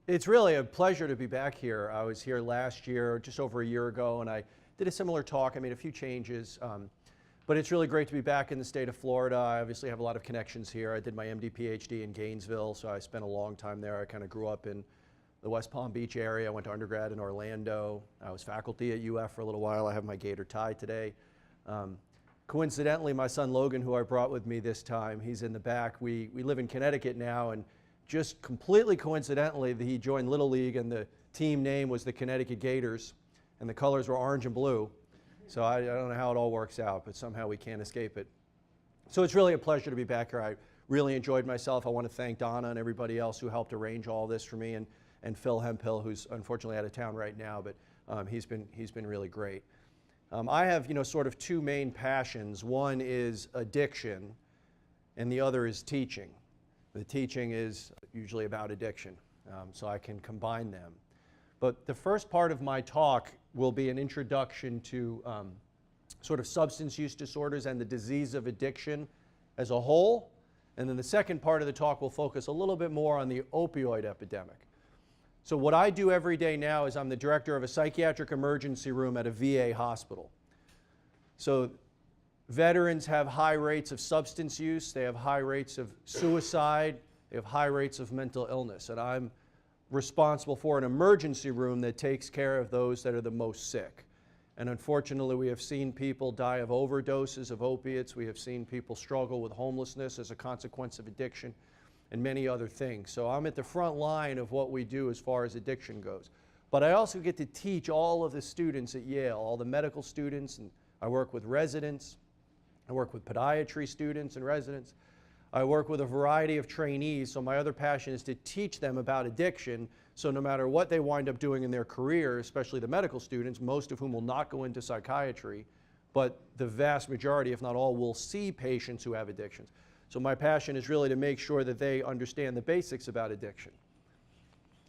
It's really a pleasure to be back here. I was here last year, just over a year ago, and I did a similar talk. I made a few changes, but it's really great to be back in the state of Florida. I obviously have a lot of connections here. I did my MD, PhD in Gainesville, so I spent a long time there. I kind of grew up in the West Palm Beach area. I went to undergrad in Orlando. I was faculty at UF for a little while. I have my gator tie today. Coincidentally, my son Logan, who I brought with me this time, he's in the back. We live in Connecticut now, and just completely coincidentally, he joined Little League, and the team name was the Connecticut Gators, and the colors were orange and blue. So I don't know how it all works out, but somehow we can't escape it. So it's really a pleasure to be back here. I really enjoyed myself. I want to thank Donna and everybody else who helped arrange all this for me, and Phil Hemphill, who's unfortunately out of town right now, but he's been really great. I have, sort of two main passions. One is addiction, and the other is teaching. The teaching is usually about addiction, so I can combine them. But the first part of my talk will be an introduction to sort of substance use disorders and the disease of addiction as a whole. And then the second part of the talk will focus a little bit more on the opioid epidemic. So what I do every day now is I'm the director of a psychiatric emergency room at a VA hospital. So veterans have high rates of substance use, they have high rates of suicide, they have high rates of mental illness, and I'm responsible for an emergency room that takes care of those that are the most sick. And unfortunately, we have seen people die of overdoses of opiates, we have seen people struggle with homelessness as a consequence of addiction, and many other things. So I'm at the front line of what we do as far as addiction goes. But I also get to teach all of the students at Yale, all the medical students, and I work with residents, I work with podiatry students and residents. I work with a variety of trainees, so my other passion is to teach them about addiction, so no matter what they wind up doing in their career, especially the medical students, most of whom will not go into psychiatry, but the vast majority, if not all, will see patients who have addictions. So my passion is really to make sure that they understand the basics about addiction.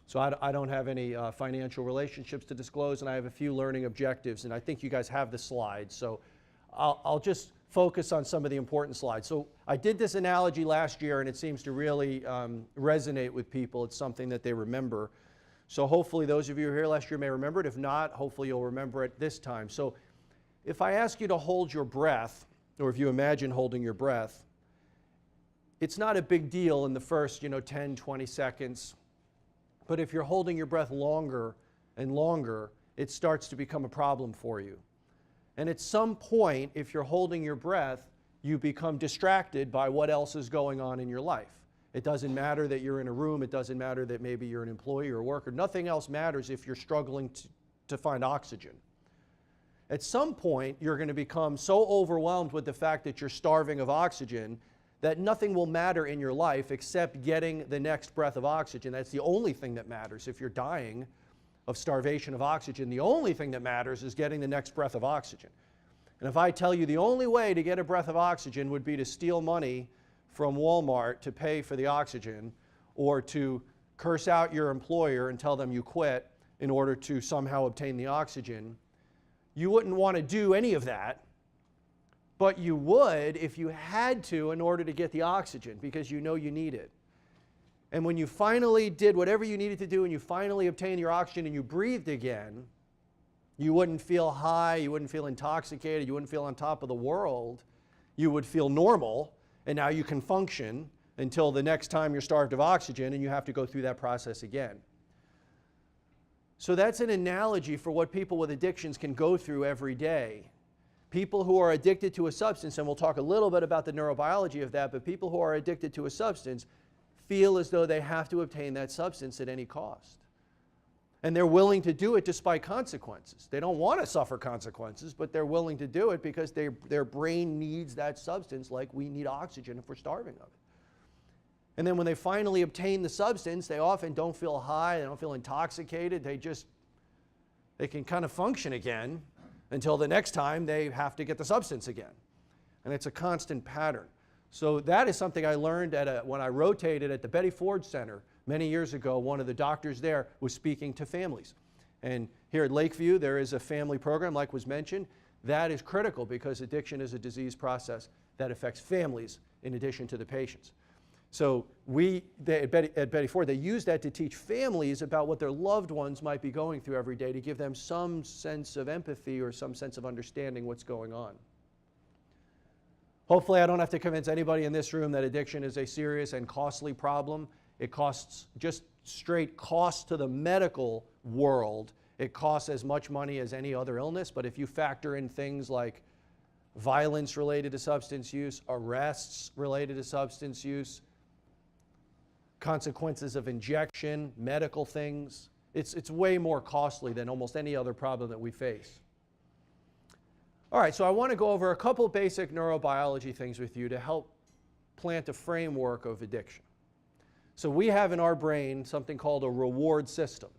So I don't have any financial relationships to disclose, and I have a few learning objectives, and I think you guys have the slides, so I'll just focus on some of the important slides. So I did this analogy last year, and it seems to really resonate with people. It's something that they remember. So hopefully those of you who were here last year may remember it. If not, hopefully you'll remember it this time. So if I ask you to hold your breath, or if you imagine holding your breath, it's not a big deal in the first 10, 20 seconds. But if you're holding your breath longer and longer, it starts to become a problem for you. And at some point, if you're holding your breath, you become distracted by what else is going on in your life. It doesn't matter that you're in a room. It doesn't matter that maybe you're an employee or a worker. Nothing else matters if you're struggling to find oxygen. At some point, you're going to become so overwhelmed with the fact that you're starving of oxygen that nothing will matter in your life except getting the next breath of oxygen. That's the only thing that matters. If you're dying of starvation of oxygen, the only thing that matters is getting the next breath of oxygen. And if I tell you the only way to get a breath of oxygen would be to steal money from Walmart to pay for the oxygen, or to curse out your employer and tell them you quit in order to somehow obtain the oxygen, you wouldn't want to do any of that, but you would if you had to in order to get the oxygen, because you know you need it. And when you finally did whatever you needed to do and you finally obtained your oxygen and you breathed again, you wouldn't feel high, you wouldn't feel intoxicated, you wouldn't feel on top of the world. You would feel normal, and now you can function until the next time you're starved of oxygen and you have to go through that process again. So that's an analogy for what people with addictions can go through every day. People who are addicted to a substance, and we'll talk a little bit about the neurobiology of that, but people who are addicted to a substance feel as though they have to obtain that substance at any cost. And they're willing to do it despite consequences. They don't want to suffer consequences, but they're willing to do it because their brain needs that substance like we need oxygen if we're starving of it. And then when they finally obtain the substance, they often don't feel high, they don't feel intoxicated, they can kind of function again until the next time they have to get the substance again. And it's a constant pattern. So that is something I learned when I rotated at the Betty Ford Center many years ago. One of the doctors there was speaking to families. And here at Lakeview, there is a family program, like was mentioned. That is critical because addiction is a disease process that affects families in addition to the patients. So at Betty Ford, they use that to teach families about what their loved ones might be going through every day, to give them some sense of empathy or some sense of understanding what's going on. Hopefully I don't have to convince anybody in this room that addiction is a serious and costly problem. It costs, just straight cost to the medical world, it costs as much money as any other illness, but if you factor in things like violence related to substance use, arrests related to substance use, consequences of injection, medical things, it's way more costly than almost any other problem that we face. All right, so I want to go over a couple basic neurobiology things with you to help plant a framework of addiction. So we have in our brain something called a reward system.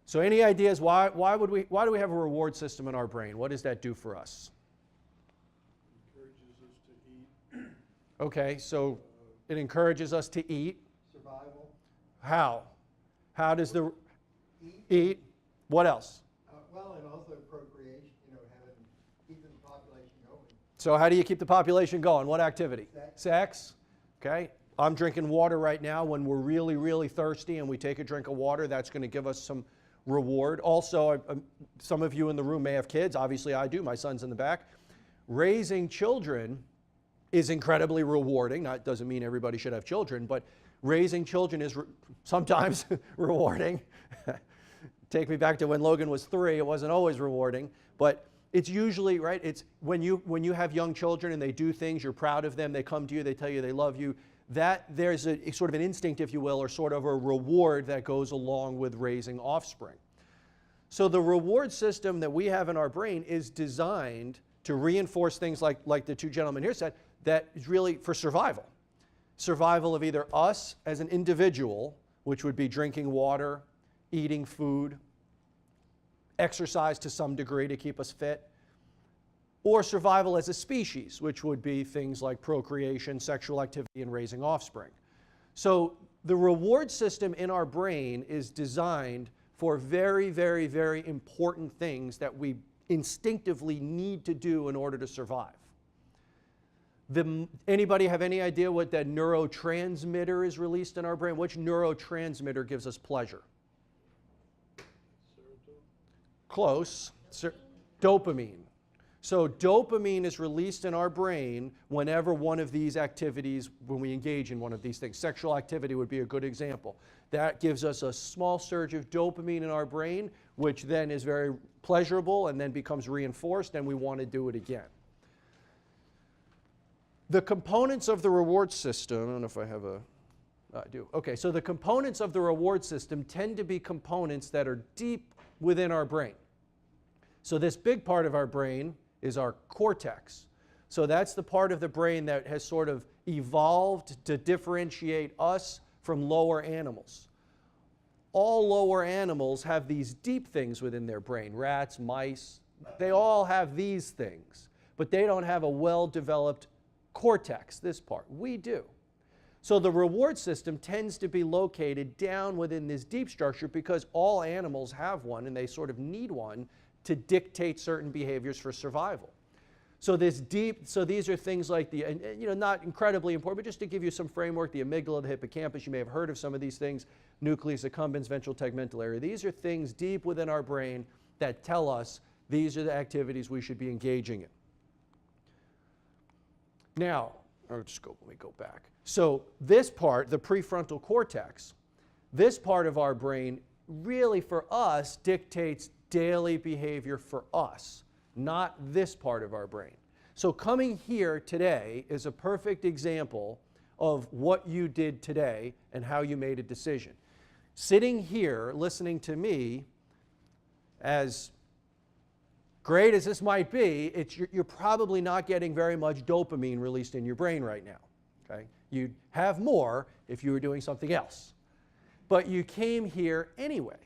So any ideas why do we have a reward system in our brain? What does that do for us? It encourages us to eat. Okay, so it encourages us to eat. Survival. How? How does the eat? What else? Well, and also procreation, keeping the population going. So how do you keep the population going? What activity? Sex. Okay. I'm drinking water right now. When we're really, really thirsty and we take a drink of water, that's going to give us some reward. Also, some of you in the room may have kids. Obviously, I do. My son's in the back. Raising children is incredibly rewarding. That doesn't mean everybody should have children, but raising children is sometimes rewarding. Take me back to when Logan was 3. It wasn't always rewarding, but it's usually, right, it's when you have young children and they do things, you're proud of them, they come to you, they tell you they love you, that there's a sort of an instinct, if you will, or sort of a reward that goes along with raising offspring. So the reward system that we have in our brain is designed to reinforce things like the two gentlemen here said, that is really for survival. Survival of either us as an individual, which would be drinking water, eating food, exercise to some degree to keep us fit, or survival as a species, which would be things like procreation, sexual activity, and raising offspring. So the reward system in our brain is designed for very, very, very important things that we instinctively need to do in order to survive. Anybody have any idea what that neurotransmitter is released in our brain? Which neurotransmitter gives us pleasure? Close. Dopamine. So dopamine is released in our brain whenever one of these activities, when we engage in one of these things. Sexual activity would be a good example. That gives us a small surge of dopamine in our brain, which then is very pleasurable and then becomes reinforced, and we want to do it again. The components of the reward system, I don't know if I have a, I do. Okay, so the components of the reward system tend to be components that are deep within our brain. So this big part of our brain is our cortex. So that's the part of the brain that has sort of evolved to differentiate us from lower animals. All lower animals have these deep things within their brain. Rats, mice, they all have these things, but they don't have a well-developed cortex, this part. We do. So the reward system tends to be located down within this deep structure because all animals have one and they sort of need one to dictate certain behaviors for survival. So these are things like the, not incredibly important, but just to give you some framework, the amygdala, the hippocampus, you may have heard of some of these things, nucleus accumbens, ventral tegmental area. These are things deep within our brain that tell us these are the activities we should be engaging in. Now, let me go back. So this part, the prefrontal cortex, this part of our brain really for us dictates daily behavior for us, not this part of our brain. So coming here today is a perfect example of what you did today and how you made a decision. Sitting here listening to me, as great as this might be, you're probably not getting very much dopamine released in your brain right now. Okay? You'd have more if you were doing something else. But you came here anyway.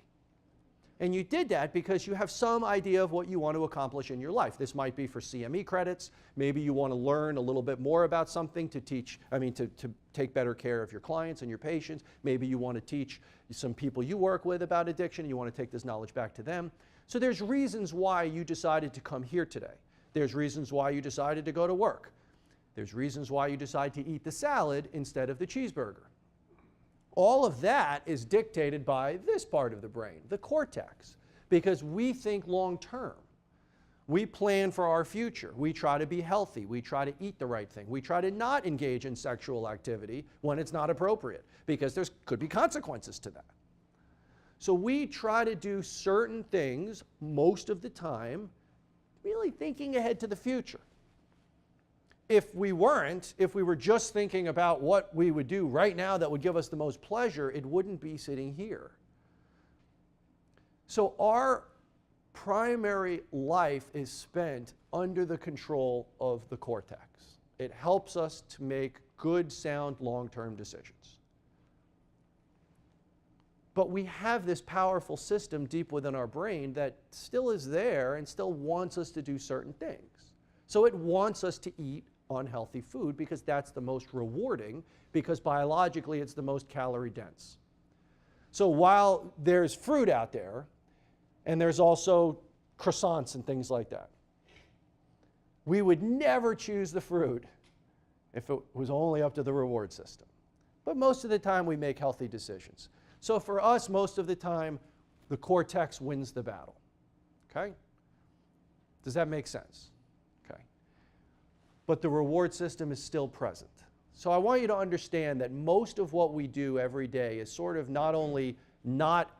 And you did that because you have some idea of what you want to accomplish in your life. This might be for CME credits. Maybe you want to learn a little bit more about something to take better care of your clients and your patients. Maybe you want to teach some people you work with about addiction. You want to take this knowledge back to them. So there's reasons why you decided to come here today. There's reasons why you decided to go to work. There's reasons why you decide to eat the salad instead of the cheeseburger. All of that is dictated by this part of the brain, the cortex, because we think long term. We plan for our future. We try to be healthy. We try to eat the right thing. We try to not engage in sexual activity when it's not appropriate, because there could be consequences to that. So we try to do certain things most of the time, really thinking ahead to the future. If we weren't, if we were just thinking about what we would do right now that would give us the most pleasure, it wouldn't be sitting here. So our primary life is spent under the control of the cortex. It helps us to make good, sound, long-term decisions. But we have this powerful system deep within our brain that still is there and still wants us to do certain things. So it wants us to eat unhealthy food because that's the most rewarding, because biologically it's the most calorie dense. So while there's fruit out there, and there's also croissants and things like that, we would never choose the fruit if it was only up to the reward system. But most of the time we make healthy decisions. So for us, most of the time, the cortex wins the battle. Okay? Does that make sense? Okay. But the reward system is still present. So I want you to understand that most of what we do every day is sort of not only not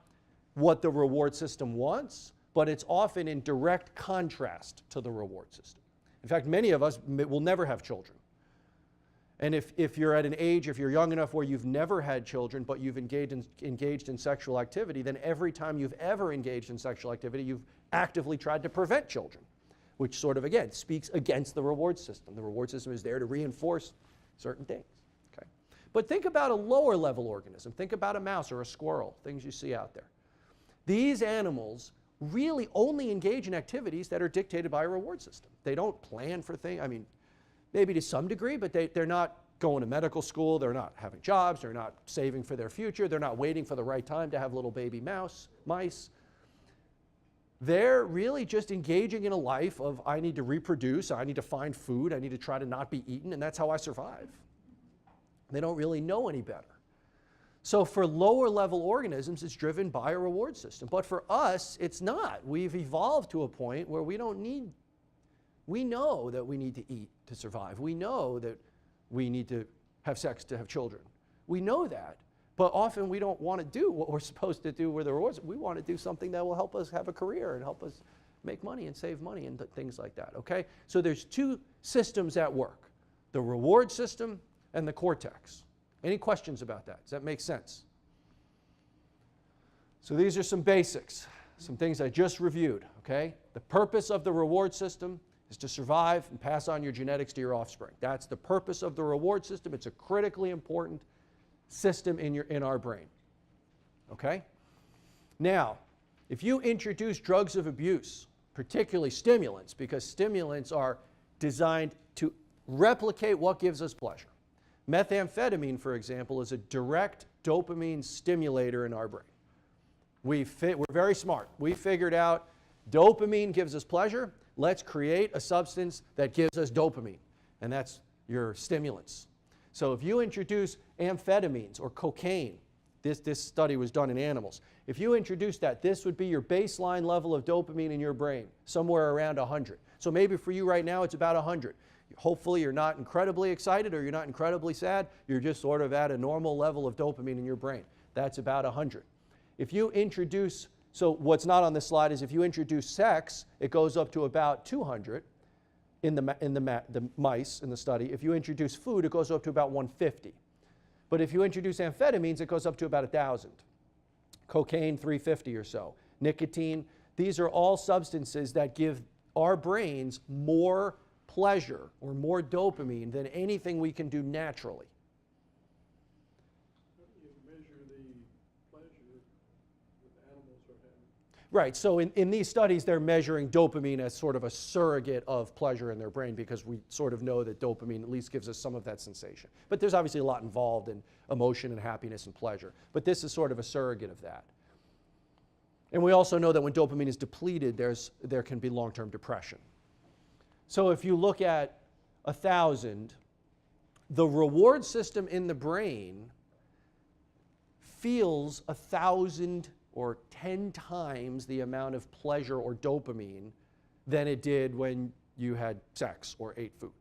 what the reward system wants, but it's often in direct contrast to the reward system. In fact, many of us will never have children. And if you're at an age, if you're young enough where you've never had children, but you've engaged in sexual activity, then every time you've ever engaged in sexual activity, you've actively tried to prevent children, which sort of, again, speaks against the reward system. The reward system is there to reinforce certain things. Okay? But think about a lower level organism. Think about a mouse or a squirrel, things you see out there. These animals really only engage in activities that are dictated by a reward system. They don't plan for things. I mean, maybe to some degree, but they're not going to medical school. They're not having jobs. They're not saving for their future. They're not waiting for the right time to have little baby mice. They're really just engaging in a life of, I need to reproduce, I need to find food, I need to try to not be eaten, and that's how I survive. They don't really know any better. So for lower level organisms, it's driven by a reward system. But for us, it's not. We've evolved to a point where we know that we need to eat to survive. We know that we need to have sex to have children. We know that. But often we don't want to do what we're supposed to do with the rewards. We want to do something that will help us have a career and help us make money and save money and things like that, okay? So there's two systems at work, the reward system and the cortex. Any questions about that? Does that make sense? So these are some basics, some things I just reviewed, okay? The purpose of the reward system is to survive and pass on your genetics to your offspring. That's the purpose of the reward system. It's a critically important system in our brain, okay? Now, if you introduce drugs of abuse, particularly stimulants, because stimulants are designed to replicate what gives us pleasure. Methamphetamine, for example, is a direct dopamine stimulator in our brain. We're very smart. We figured out dopamine gives us pleasure. Let's create a substance that gives us dopamine, and that's your stimulants. So if you introduce amphetamines or cocaine, this study was done in animals. If you introduce that, this would be your baseline level of dopamine in your brain, somewhere around 100. So maybe for you right now, it's about 100. Hopefully you're not incredibly excited or you're not incredibly sad. You're just sort of at a normal level of dopamine in your brain. That's about 100. If you introduce, so what's not on this slide is if you introduce sex, it goes up to about 200 in the mice in the study. If you introduce food, it goes up to about 150. But if you introduce amphetamines, it goes up to about 1,000. Cocaine, 350 or so. Nicotine, these are all substances that give our brains more pleasure or more dopamine than anything we can do naturally. How do you measure the pleasure that animals are having? Right, so in these studies, they're measuring dopamine as sort of a surrogate of pleasure in their brain because we sort of know that dopamine at least gives us some of that sensation. But there's obviously a lot involved in emotion and happiness and pleasure. But this is sort of a surrogate of that. And we also know that when dopamine is depleted, there can be long-term depression. So if you look at 1,000 the reward system in the brain feels 1,000 or 10 times the amount of pleasure or dopamine than it did when you had sex or ate food.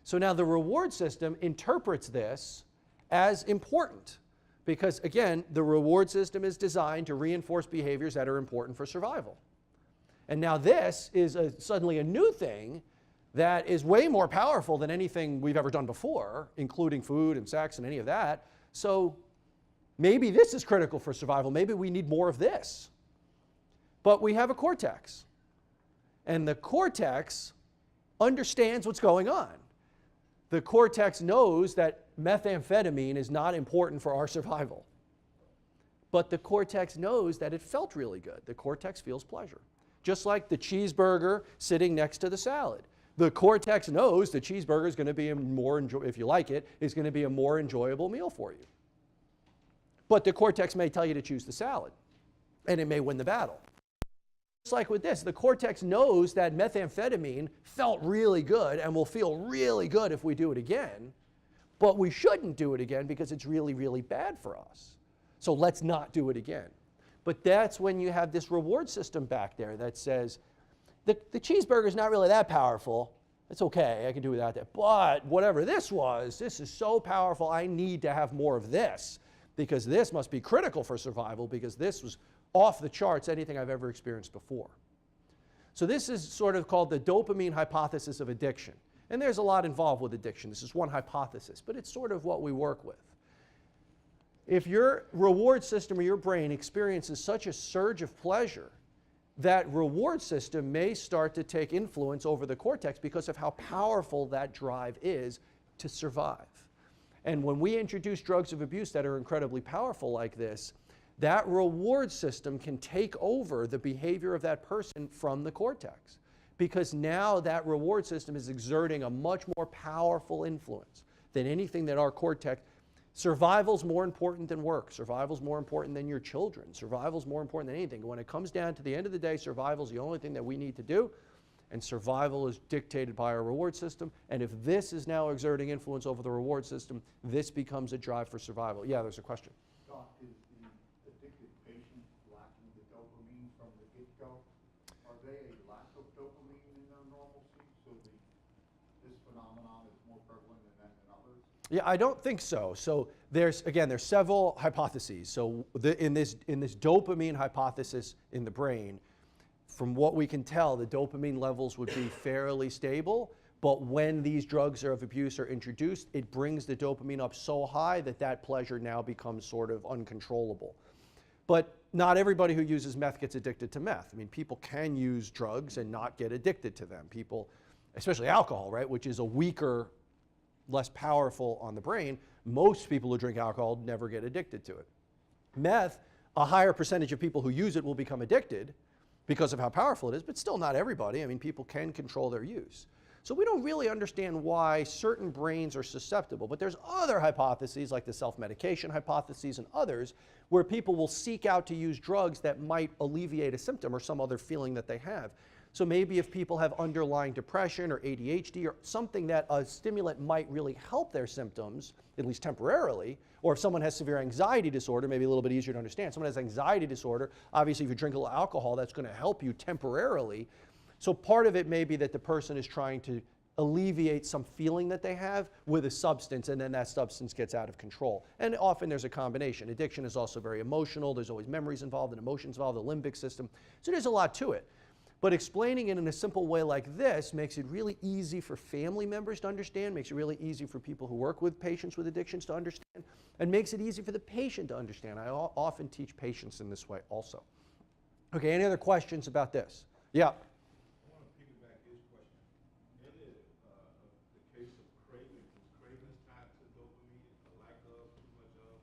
So now the reward system interprets this as important because, again, the reward system is designed to reinforce behaviors that are important for survival. And now this is suddenly a new thing that is way more powerful than anything we've ever done before, including food and sex and any of that. So maybe this is critical for survival. Maybe we need more of this. But we have a cortex. And the cortex understands what's going on. The cortex knows that methamphetamine is not important for our survival. But the cortex knows that it felt really good. The cortex feels pleasure. Just like the cheeseburger sitting next to the salad. The cortex knows the cheeseburger is going to be a more, if you like it, is going to be a more enjoyable meal for you. But the cortex may tell you to choose the salad, and it may win the battle. Just like with this, the cortex knows that methamphetamine felt really good and will feel really good if we do it again, but we shouldn't do it again because it's really, really bad for us. So let's not do it again. But that's when you have this reward system back there that says, the cheeseburger is not really that powerful. It's okay, I can do without that. But whatever this was, this is so powerful, I need to have more of this because this must be critical for survival because this was off the charts, anything I've ever experienced before. So this is sort of called the dopamine hypothesis of addiction. And there's a lot involved with addiction. This is one hypothesis, but it's sort of what we work with. If your reward system or your brain experiences such a surge of pleasure, that reward system may start to take influence over the cortex because of how powerful that drive is to survive. And when we introduce drugs of abuse that are incredibly powerful like this, that reward system can take over the behavior of that person from the cortex because now that reward system is exerting a much more powerful influence than anything that our cortex. Survival's more important than work. Survival's more important than your children. Survival's more important than anything. When it comes down to the end of the day, survival's the only thing that we need to do, and survival is dictated by our reward system. And if this is now exerting influence over the reward system, this becomes a drive for survival. Yeah, there's a question. Doc, is the addicted patient lacking the dopamine from the get-go? Are they a lack of dopamine in their normalcy, so this phenomenon is more prevalent in them than others? Yeah, I don't think so. So there's several hypotheses. So in this dopamine hypothesis in the brain, from what we can tell, the dopamine levels would be fairly stable. But when these drugs of abuse are introduced, it brings the dopamine up so high that that pleasure now becomes sort of uncontrollable. But not everybody who uses meth gets addicted to meth. I mean, people can use drugs and not get addicted to them. People, especially alcohol, right, which is a weaker, less powerful on the brain. Most people who drink alcohol never get addicted to it. Meth, a higher percentage of people who use it will become addicted because of how powerful it is, but still not everybody. I mean, people can control their use. So we don't really understand why certain brains are susceptible, but there's other hypotheses like the self-medication hypotheses and others where people will seek out to use drugs that might alleviate a symptom or some other feeling that they have. So maybe if people have underlying depression or ADHD or something that a stimulant might really help their symptoms, at least temporarily, or if someone has severe anxiety disorder, maybe a little bit easier to understand. Someone has anxiety disorder, obviously if you drink a little alcohol, that's going to help you temporarily. So part of it may be that the person is trying to alleviate some feeling that they have with a substance, and then that substance gets out of control. And often there's a combination. Addiction is also very emotional. There's always memories involved and emotions involved, the limbic system. So there's a lot to it. But explaining it in a simple way like this makes it really easy for family members to understand, makes it really easy for people who work with patients with addictions to understand, and makes it easy for the patient to understand. I often teach patients in this way also. Okay, any other questions about this? Yeah. I want to piggyback his question. In the case of cravings, is cravings tied to dopamine, a lack of, too much of?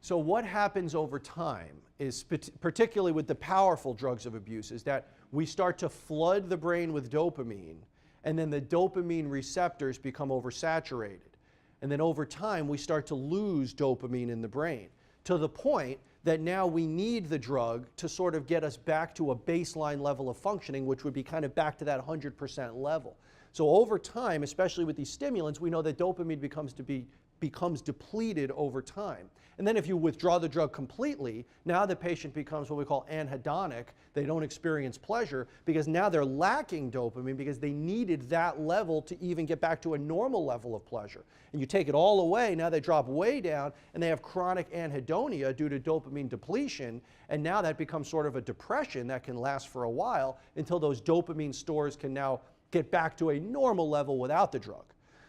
So what happens over time is, particularly with the powerful drugs of abuse, is that we start to flood the brain with dopamine, and then the dopamine receptors become oversaturated. And then over time, we start to lose dopamine in the brain to the point that now we need the drug to sort of get us back to a baseline level of functioning, which would be kind of back to that 100% level. So over time, especially with these stimulants, we know that dopamine becomes depleted over time. And then if you withdraw the drug completely, now the patient becomes what we call anhedonic. They don't experience pleasure because now they're lacking dopamine because they needed that level to even get back to a normal level of pleasure. And you take it all away, now they drop way down and they have chronic anhedonia due to dopamine depletion, and now that becomes sort of a depression that can last for a while until those dopamine stores can now get back to a normal level without the drug.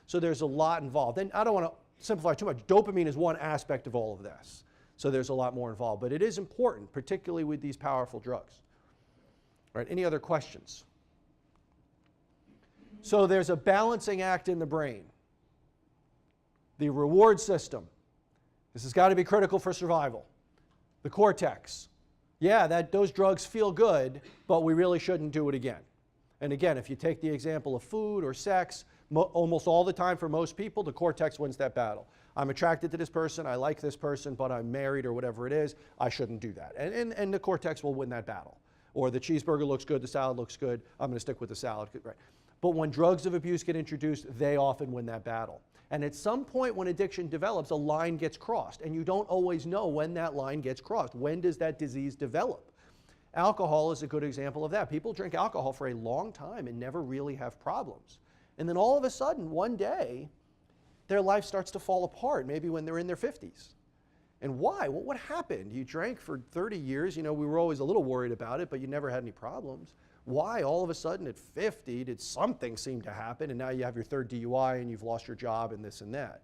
So there's a lot involved. And I don't want to simplify too much. Dopamine is one aspect of all of this. So there's a lot more involved. But it is important, particularly with these powerful drugs. All right, any other questions? So there's a balancing act in the brain. The reward system. This has got to be critical for survival. The cortex. Yeah, those drugs feel good, but we really shouldn't do it again. And again, if you take the example of food or sex, almost all the time for most people, the cortex wins that battle. I'm attracted to this person, I like this person, but I'm married or whatever it is, I shouldn't do that. And the cortex will win that battle. Or the cheeseburger looks good, the salad looks good, I'm going to stick with the salad. Right. But when drugs of abuse get introduced, they often win that battle. And at some point when addiction develops, a line gets crossed. And you don't always know when that line gets crossed. When does that disease develop? Alcohol is a good example of that. People drink alcohol for a long time and never really have problems. And then all of a sudden, one day, their life starts to fall apart, maybe when they're in their 50s. And why? Well, what happened? You drank for 30 years. You know, we were always a little worried about it, but you never had any problems. Why all of a sudden at 50 did something seem to happen and now you have your third DUI and you've lost your job and this and that?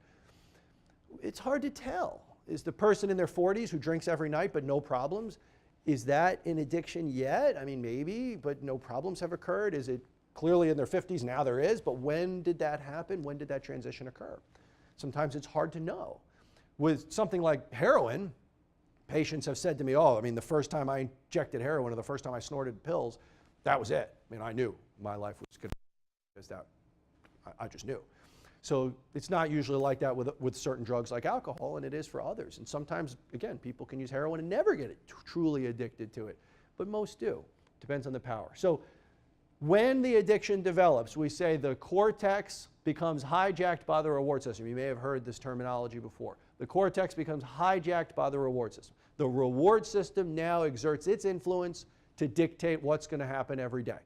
It's hard to tell. Is the person in their 40s who drinks every night but no problems, is that an addiction yet? I mean, maybe, but no problems have occurred. Is it clearly in their 50s? Now there is, but when did that happen? When did that transition occur? Sometimes it's hard to know. With something like heroin, patients have said to me, oh, I mean, the first time I injected heroin or the first time I snorted pills, that was it. I mean, I knew my life was going to be that. I just knew. So it's not usually like that with certain drugs like alcohol, and it is for others. And sometimes, again, people can use heroin and never get truly addicted to it, but most do. Depends on the power. So when the addiction develops, we say the cortex becomes hijacked by the reward system. You may have heard this terminology before. The cortex becomes hijacked by the reward system. The reward system now exerts its influence to dictate what's going to happen every day.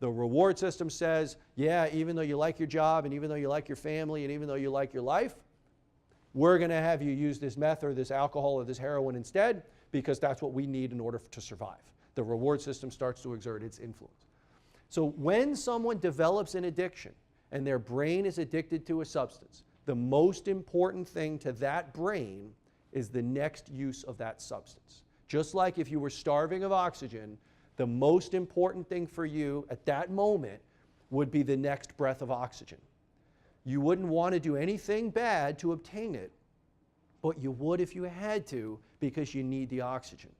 The reward system says, yeah, even though you like your job and even though you like your family and even though you like your life, we're going to have you use this meth or this alcohol or this heroin instead because that's what we need in order to survive. The reward system starts to exert its influence. So when someone develops an addiction and their brain is addicted to a substance, the most important thing to that brain is the next use of that substance. Just like if you were starving of oxygen, the most important thing for you at that moment would be the next breath of oxygen. You wouldn't want to do anything bad to obtain it, but you would if you had to because you need the oxygen.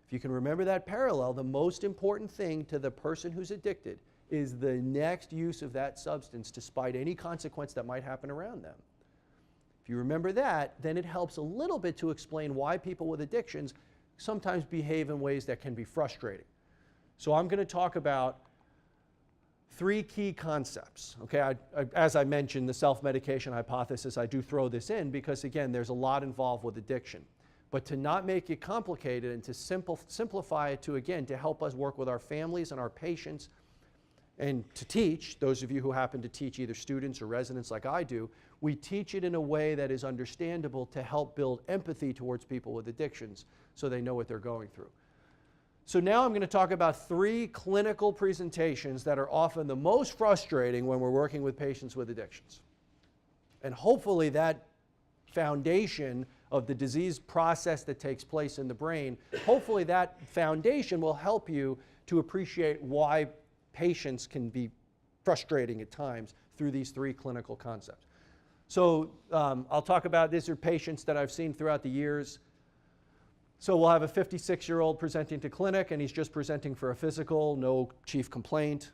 If you can remember that parallel, the most important thing to the person who's addicted is the next use of that substance despite any consequence that might happen around them. If you remember that, then it helps a little bit to explain why people with addictions sometimes behave in ways that can be frustrating. So I'm going to talk about 3 key concepts. Okay, as I mentioned, the self-medication hypothesis, I do throw this in because, again, there's a lot involved with addiction. But to not make it complicated and to simplify it to, again, to help us work with our families and our patients and to teach, those of you who happen to teach either students or residents like I do, we teach it in a way that is understandable to help build empathy towards people with addictions so they know what they're going through. So now I'm going to talk about 3 clinical presentations that are often the most frustrating when we're working with patients with addictions. And hopefully that foundation of the disease process that takes place in the brain, hopefully that foundation will help you to appreciate why patients can be frustrating at times through these 3 clinical concepts. So I'll talk about, these are patients that I've seen throughout the years. So we'll have a 56-year-old presenting to clinic, and he's just presenting for a physical, no chief complaint.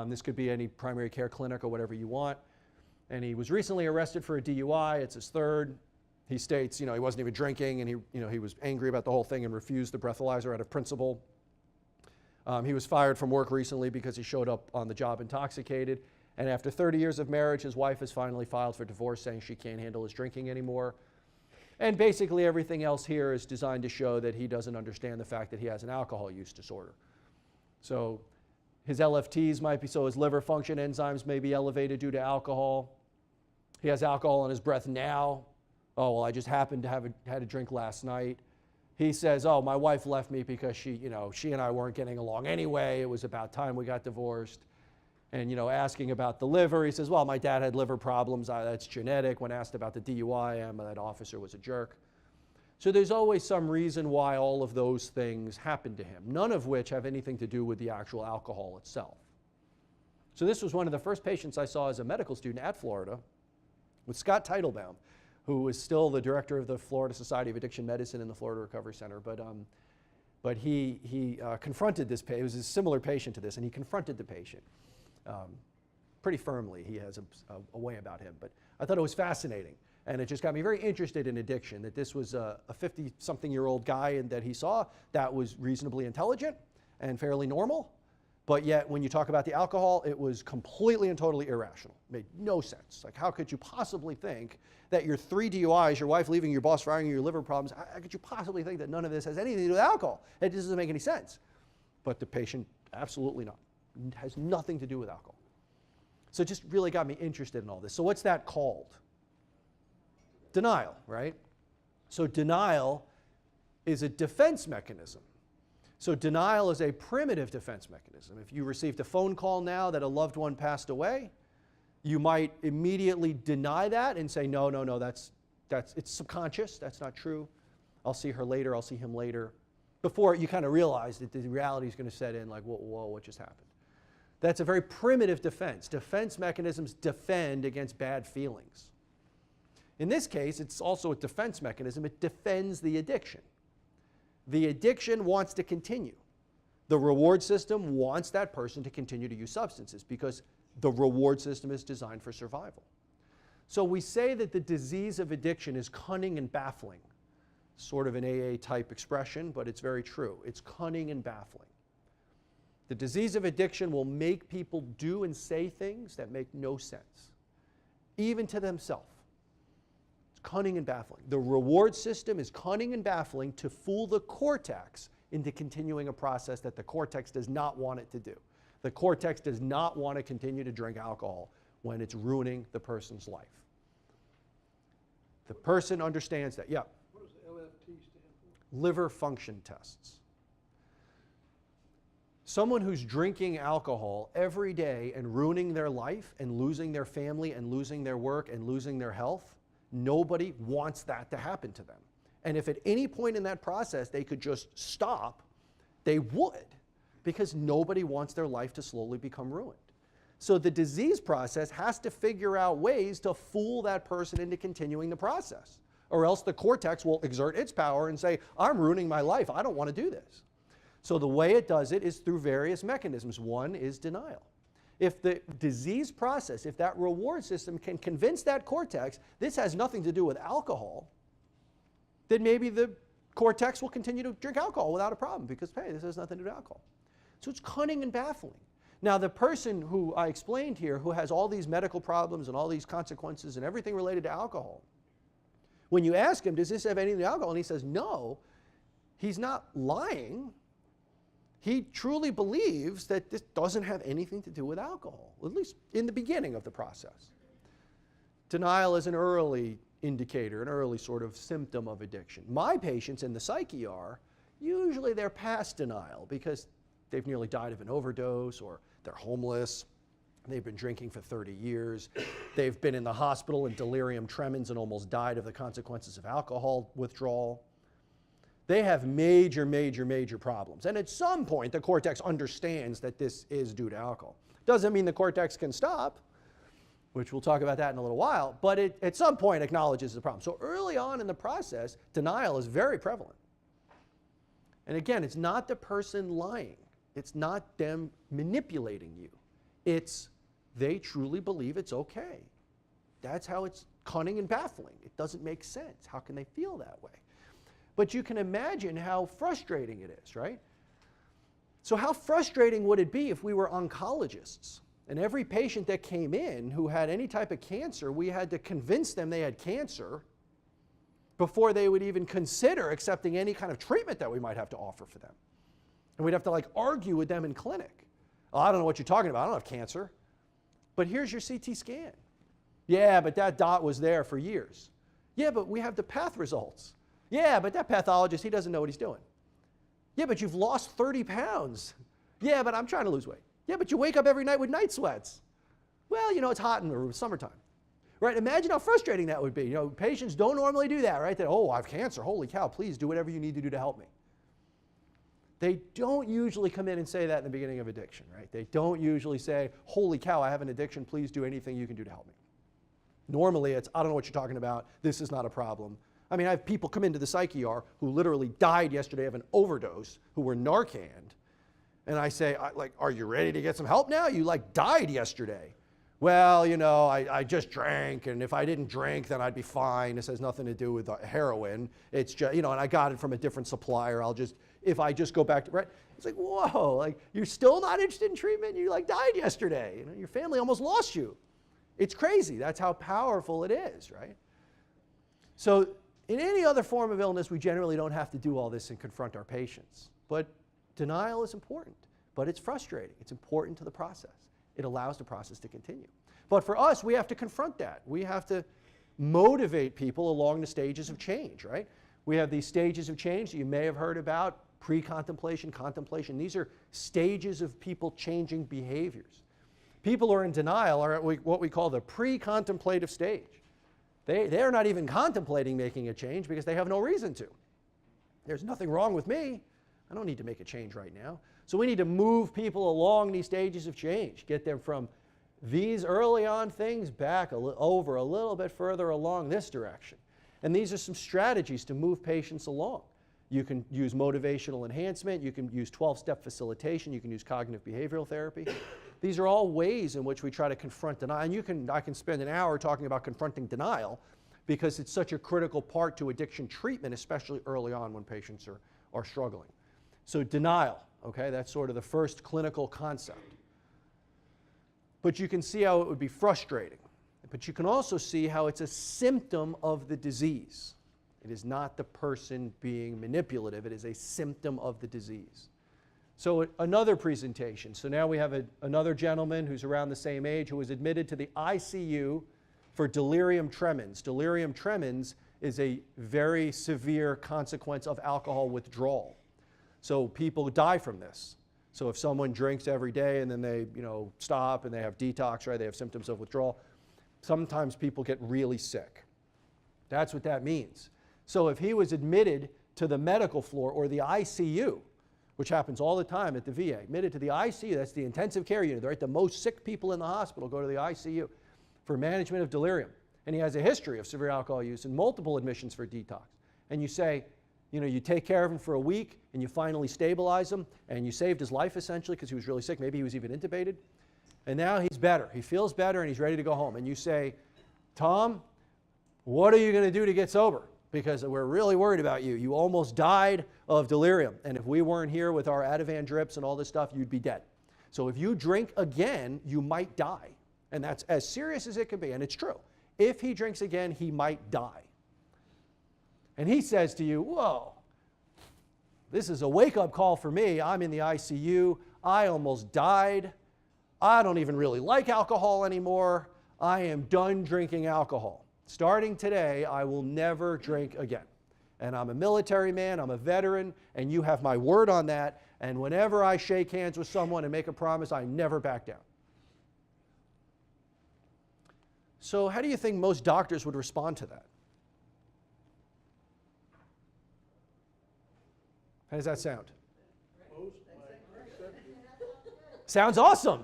This could be any primary care clinic or whatever you want. And he was recently arrested for a DUI. It's his 3rd. He states, he wasn't even drinking, and he was angry about the whole thing and refused the breathalyzer out of principle. He was fired from work recently because he showed up on the job intoxicated. And after 30 years of marriage, his wife has finally filed for divorce, saying she can't handle his drinking anymore. And basically everything else here is designed to show that he doesn't understand the fact that he has an alcohol use disorder. So his LFTs might be, so his liver function enzymes may be elevated due to alcohol. He has alcohol in his breath now. Oh, well, I just happened to have had a drink last night. He says, oh, my wife left me because she and I weren't getting along anyway. It was about time we got divorced. And, asking about the liver, he says, well, my dad had liver problems. That's genetic. When asked about the DUI, that officer was a jerk. So there's always some reason why all of those things happened to him, none of which have anything to do with the actual alcohol itself. So this was one of the first patients I saw as a medical student at Florida with Scott Teitelbaum, who is still the director of the Florida Society of Addiction Medicine in the Florida Recovery Center. But he confronted this patient. It was a similar patient to this, and he confronted the patient pretty firmly. He has a way about him. But I thought it was fascinating. And it just got me very interested in addiction, that this was a 50-something-year-old guy and that he saw that was reasonably intelligent and fairly normal. But yet, when you talk about the alcohol, it was completely and totally irrational. It made no sense. Like, how could you possibly think that your 3 DUIs, your wife leaving, your boss firing you, your liver problems, how could you possibly think that none of this has anything to do with alcohol? It just doesn't make any sense. But the patient, absolutely not. It has nothing to do with alcohol. So it just really got me interested in all this. So what's that called? Denial, right? So denial is a defense mechanism. So denial is a primitive defense mechanism. If you received a phone call now that a loved one passed away, you might immediately deny that and say, no, it's subconscious, that's not true. I'll see her later, I'll see him later. Before you kind of realize that the reality is going to set in, like, whoa, what just happened? That's a very primitive defense. Defense mechanisms defend against bad feelings. In this case, it's also a defense mechanism. It defends the addiction. The addiction wants to continue. The reward system wants that person to continue to use substances because the reward system is designed for survival. So we say that the disease of addiction is cunning and baffling. Sort of an AA type expression, but it's very true. It's cunning and baffling. The disease of addiction will make people do and say things that make no sense, even to themselves. Cunning and baffling. The reward system is cunning and baffling to fool the cortex into continuing a process that the cortex does not want it to do. The cortex does not want to continue to drink alcohol when it's ruining the person's life. The person understands that. Yeah. What does LFT stand for? Liver function tests. Someone who's drinking alcohol every day and ruining their life and losing their family and losing their work and losing their health, nobody wants that to happen to them. And if at any point in that process they could just stop, they would, because nobody wants their life to slowly become ruined. So the disease process has to figure out ways to fool that person into continuing the process, or else the cortex will exert its power and say, I'm ruining my life, I don't want to do this. So the way it does it is through various mechanisms. One is denial. If the disease process, if that reward system can convince that cortex this has nothing to do with alcohol, then maybe the cortex will continue to drink alcohol without a problem because, hey, this has nothing to do with alcohol. So it's cunning and baffling. Now, the person who I explained here, who has all these medical problems and all these consequences and everything related to alcohol, when you ask him, does this have anything to do with alcohol? And he says, no, he's not lying. He truly believes that this doesn't have anything to do with alcohol, at least in the beginning of the process. Denial is an early indicator, an early sort of symptom of addiction. My patients in the psyche are, usually they're past denial because they've nearly died of an overdose or they're homeless, they've been drinking for 30 years, they've been in the hospital in delirium tremens and almost died of the consequences of alcohol withdrawal. They have major, major, major problems. And at some point, the cortex understands that this is due to alcohol. Doesn't mean the cortex can stop, which we'll talk about that in a little while, but it at some point acknowledges the problem. So early on in the process, denial is very prevalent. And again, it's not the person lying. It's not them manipulating you. It's they truly believe it's okay. That's how it's cunning and baffling. It doesn't make sense. How can they feel that way? But you can imagine how frustrating it is, right? So how frustrating would it be if we were oncologists And every patient that came in who had any type of cancer, we had to convince them they had cancer before they would even consider accepting any kind of treatment that we might have to offer for them. And we'd have to like argue with them in clinic. Oh, I don't know what you're talking about. I don't have cancer. But here's your CT scan. Yeah, but that dot was there for years. Yeah, but we have the path results. Yeah, but that pathologist, he doesn't know what he's doing. Yeah, but you've lost 30 pounds. Yeah, but I'm trying to lose weight. Yeah, but you wake up every night with night sweats. Well, you know, it's hot in the summertime. Right? Imagine how frustrating that would be. You know, patients don't normally do that, right? That, oh, I have cancer. Holy cow, please do whatever you need to do to help me. They don't usually come in and say that in the beginning of addiction, right? They don't usually say, holy cow, I have an addiction. Please do anything you can do to help me. Normally, it's, I don't know what you're talking about. This is not a problem. I mean, I have people come into the psych ER who literally died yesterday of an overdose, who were Narcaned. And I say, like, are you ready to get some help now? You like died yesterday. Well, you know, I just drank, and if I didn't drink, then I'd be fine. This has nothing to do with heroin. It's just, you know, and I got it from a different supplier. If I just go back to, right? It's like, whoa, like, you're still not interested in treatment? You like died yesterday. You know, your family almost lost you. It's crazy. That's how powerful it is, right? So in any other form of illness, we generally don't have to do all this and confront our patients. But denial is important, but it's frustrating. It's important to the process. It allows the process to continue. But for us, we have to confront that. We have to motivate people along the stages of change, right? We have these stages of change that you may have heard about, pre-contemplation, contemplation. These are stages of people changing behaviors. People who are in denial are at what we call the pre-contemplative stage. They're not even contemplating making a change because they have no reason to. There's nothing wrong with me. I don't need to make a change right now. So we need to move people along these stages of change, get them from these early on things back over a little bit further along this direction. And these are some strategies to move patients along. You can use motivational enhancement, you can use 12-step facilitation, you can use cognitive behavioral therapy. These are all ways in which we try to confront denial. And I can spend an hour talking about confronting denial because it's such a critical part to addiction treatment, especially early on when patients are struggling. So denial, okay, that's sort of the first clinical concept. But you can see how it would be frustrating. But you can also see how it's a symptom of the disease. It is not the person being manipulative. It is a symptom of the disease. So another presentation. So now we have another gentleman who's around the same age who was admitted to the ICU for delirium tremens. Delirium tremens is a very severe consequence of alcohol withdrawal. So people die from this. So if someone drinks every day and then they, stop and they have detox, right? They have symptoms of withdrawal. Sometimes people get really sick. That's what that means. So if he was admitted to the medical floor or the ICU, which happens all the time at the VA, admitted to the ICU, that's the intensive care unit, right? The most sick people in the hospital go to the ICU for management of delirium. And he has a history of severe alcohol use and multiple admissions for detox. And you say, you take care of him for a week and you finally stabilize him and you saved his life essentially because he was really sick. Maybe he was even intubated. And now he's better. He feels better and he's ready to go home. And you say, Tom, what are you going to do to get sober? Because we're really worried about you. You almost died of delirium. And if we weren't here with our Ativan drips and all this stuff, you'd be dead. So if you drink again, you might die. And that's as serious as it can be. And it's true. If he drinks again, he might die. And he says to you, whoa, this is a wake-up call for me. I'm in the ICU. I almost died. I don't even really like alcohol anymore. I am done drinking alcohol. Starting today, I will never drink again. And I'm a military man, I'm a veteran, and you have my word on that. And whenever I shake hands with someone and make a promise, I never back down. So how do you think most doctors would respond to that? How does that sound? Sounds awesome.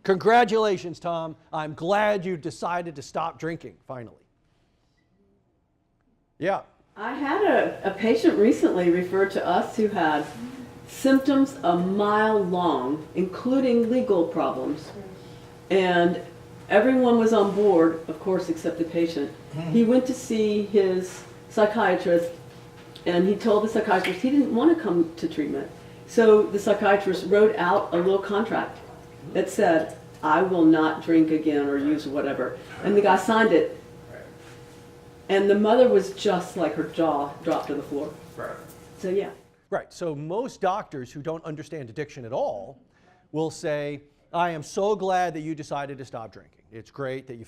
Congratulations, Tom. I'm glad you decided to stop drinking, finally. Yeah. I had a patient recently referred to us who had symptoms a mile long, including legal problems. And everyone was on board, of course, except the patient. He went to see his psychiatrist, and he told the psychiatrist he didn't want to come to treatment. So the psychiatrist wrote out a little contract that said, I will not drink again or use whatever. And the guy signed it. And the mother was just like her jaw dropped to the floor. Right. So yeah. Right. So most doctors who don't understand addiction at all will say, I am so glad that you decided to stop drinking. It's great that you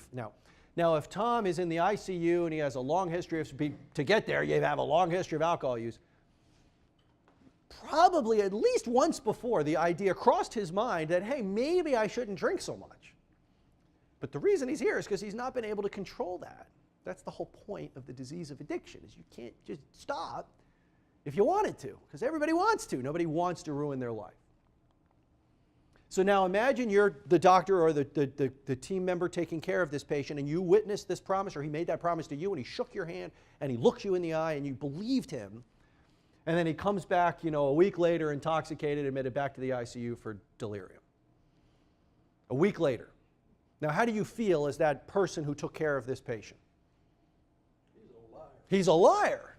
now if Tom is in the ICU and he has a long history of, to get there, you have a long history of alcohol use, probably at least once before the idea crossed his mind that, hey, maybe I shouldn't drink so much. But the reason he's here is because he's not been able to control that. That's the whole point of the disease of addiction, is you can't just stop if you wanted to, because everybody wants to. Nobody wants to ruin their life. So now imagine you're the doctor or the team member taking care of this patient, and you witnessed this promise, or he made that promise to you, and he shook your hand, and he looked you in the eye, and you believed him. And then he comes back, a week later, intoxicated, admitted back to the ICU for delirium. A week later. Now, how do you feel as that person who took care of this patient? He's a liar. He's a liar.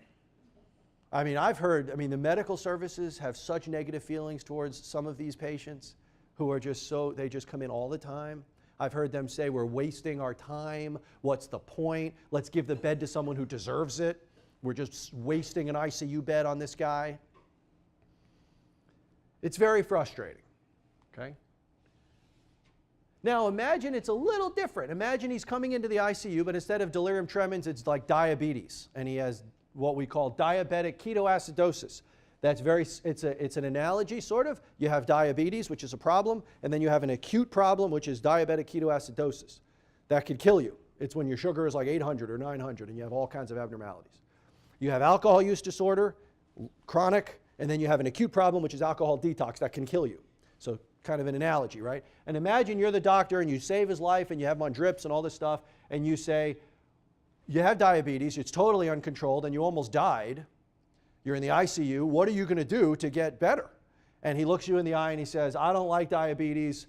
I mean, I've heard, the medical services have such negative feelings towards some of these patients who are just they just come in all the time. I've heard them say, we're wasting our time. What's the point? Let's give the bed to someone who deserves it. We're just wasting an ICU bed on this guy. It's very frustrating, okay? Now imagine it's a little different. Imagine he's coming into the ICU, but instead of delirium tremens, it's like diabetes, and he has what we call diabetic ketoacidosis. That's it's an analogy, sort of. You have diabetes, which is a problem, and then you have an acute problem, which is diabetic ketoacidosis. That could kill you. It's when your sugar is like 800 or 900, and you have all kinds of abnormalities. You have alcohol use disorder, chronic, and then you have an acute problem, which is alcohol detox, that can kill you. So kind of an analogy, right? And imagine you're the doctor, and you save his life, and you have him on drips and all this stuff, and you say, you have diabetes, it's totally uncontrolled, and you almost died. You're in the ICU. What are you going to do to get better? And he looks you in the eye and he says, I don't like diabetes.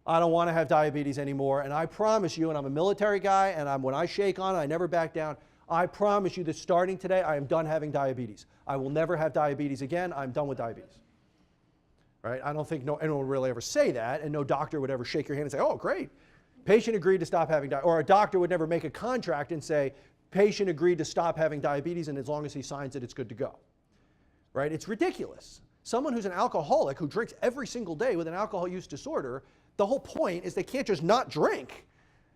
I don't want to have diabetes anymore. And I promise you, and I'm a military guy, and when I shake on it, I never back down. I promise you that starting today, I am done having diabetes. I will never have diabetes again. I'm done with diabetes. Right? I don't think anyone would really ever say that, and no doctor would ever shake your hand and say, oh, great. Patient agreed to stop having diabetes. Or a doctor would never make a contract and say, patient agreed to stop having diabetes, and as long as he signs it, it's good to go. Right? It's ridiculous. Someone who's an alcoholic who drinks every single day with an alcohol use disorder, the whole point is they can't just not drink.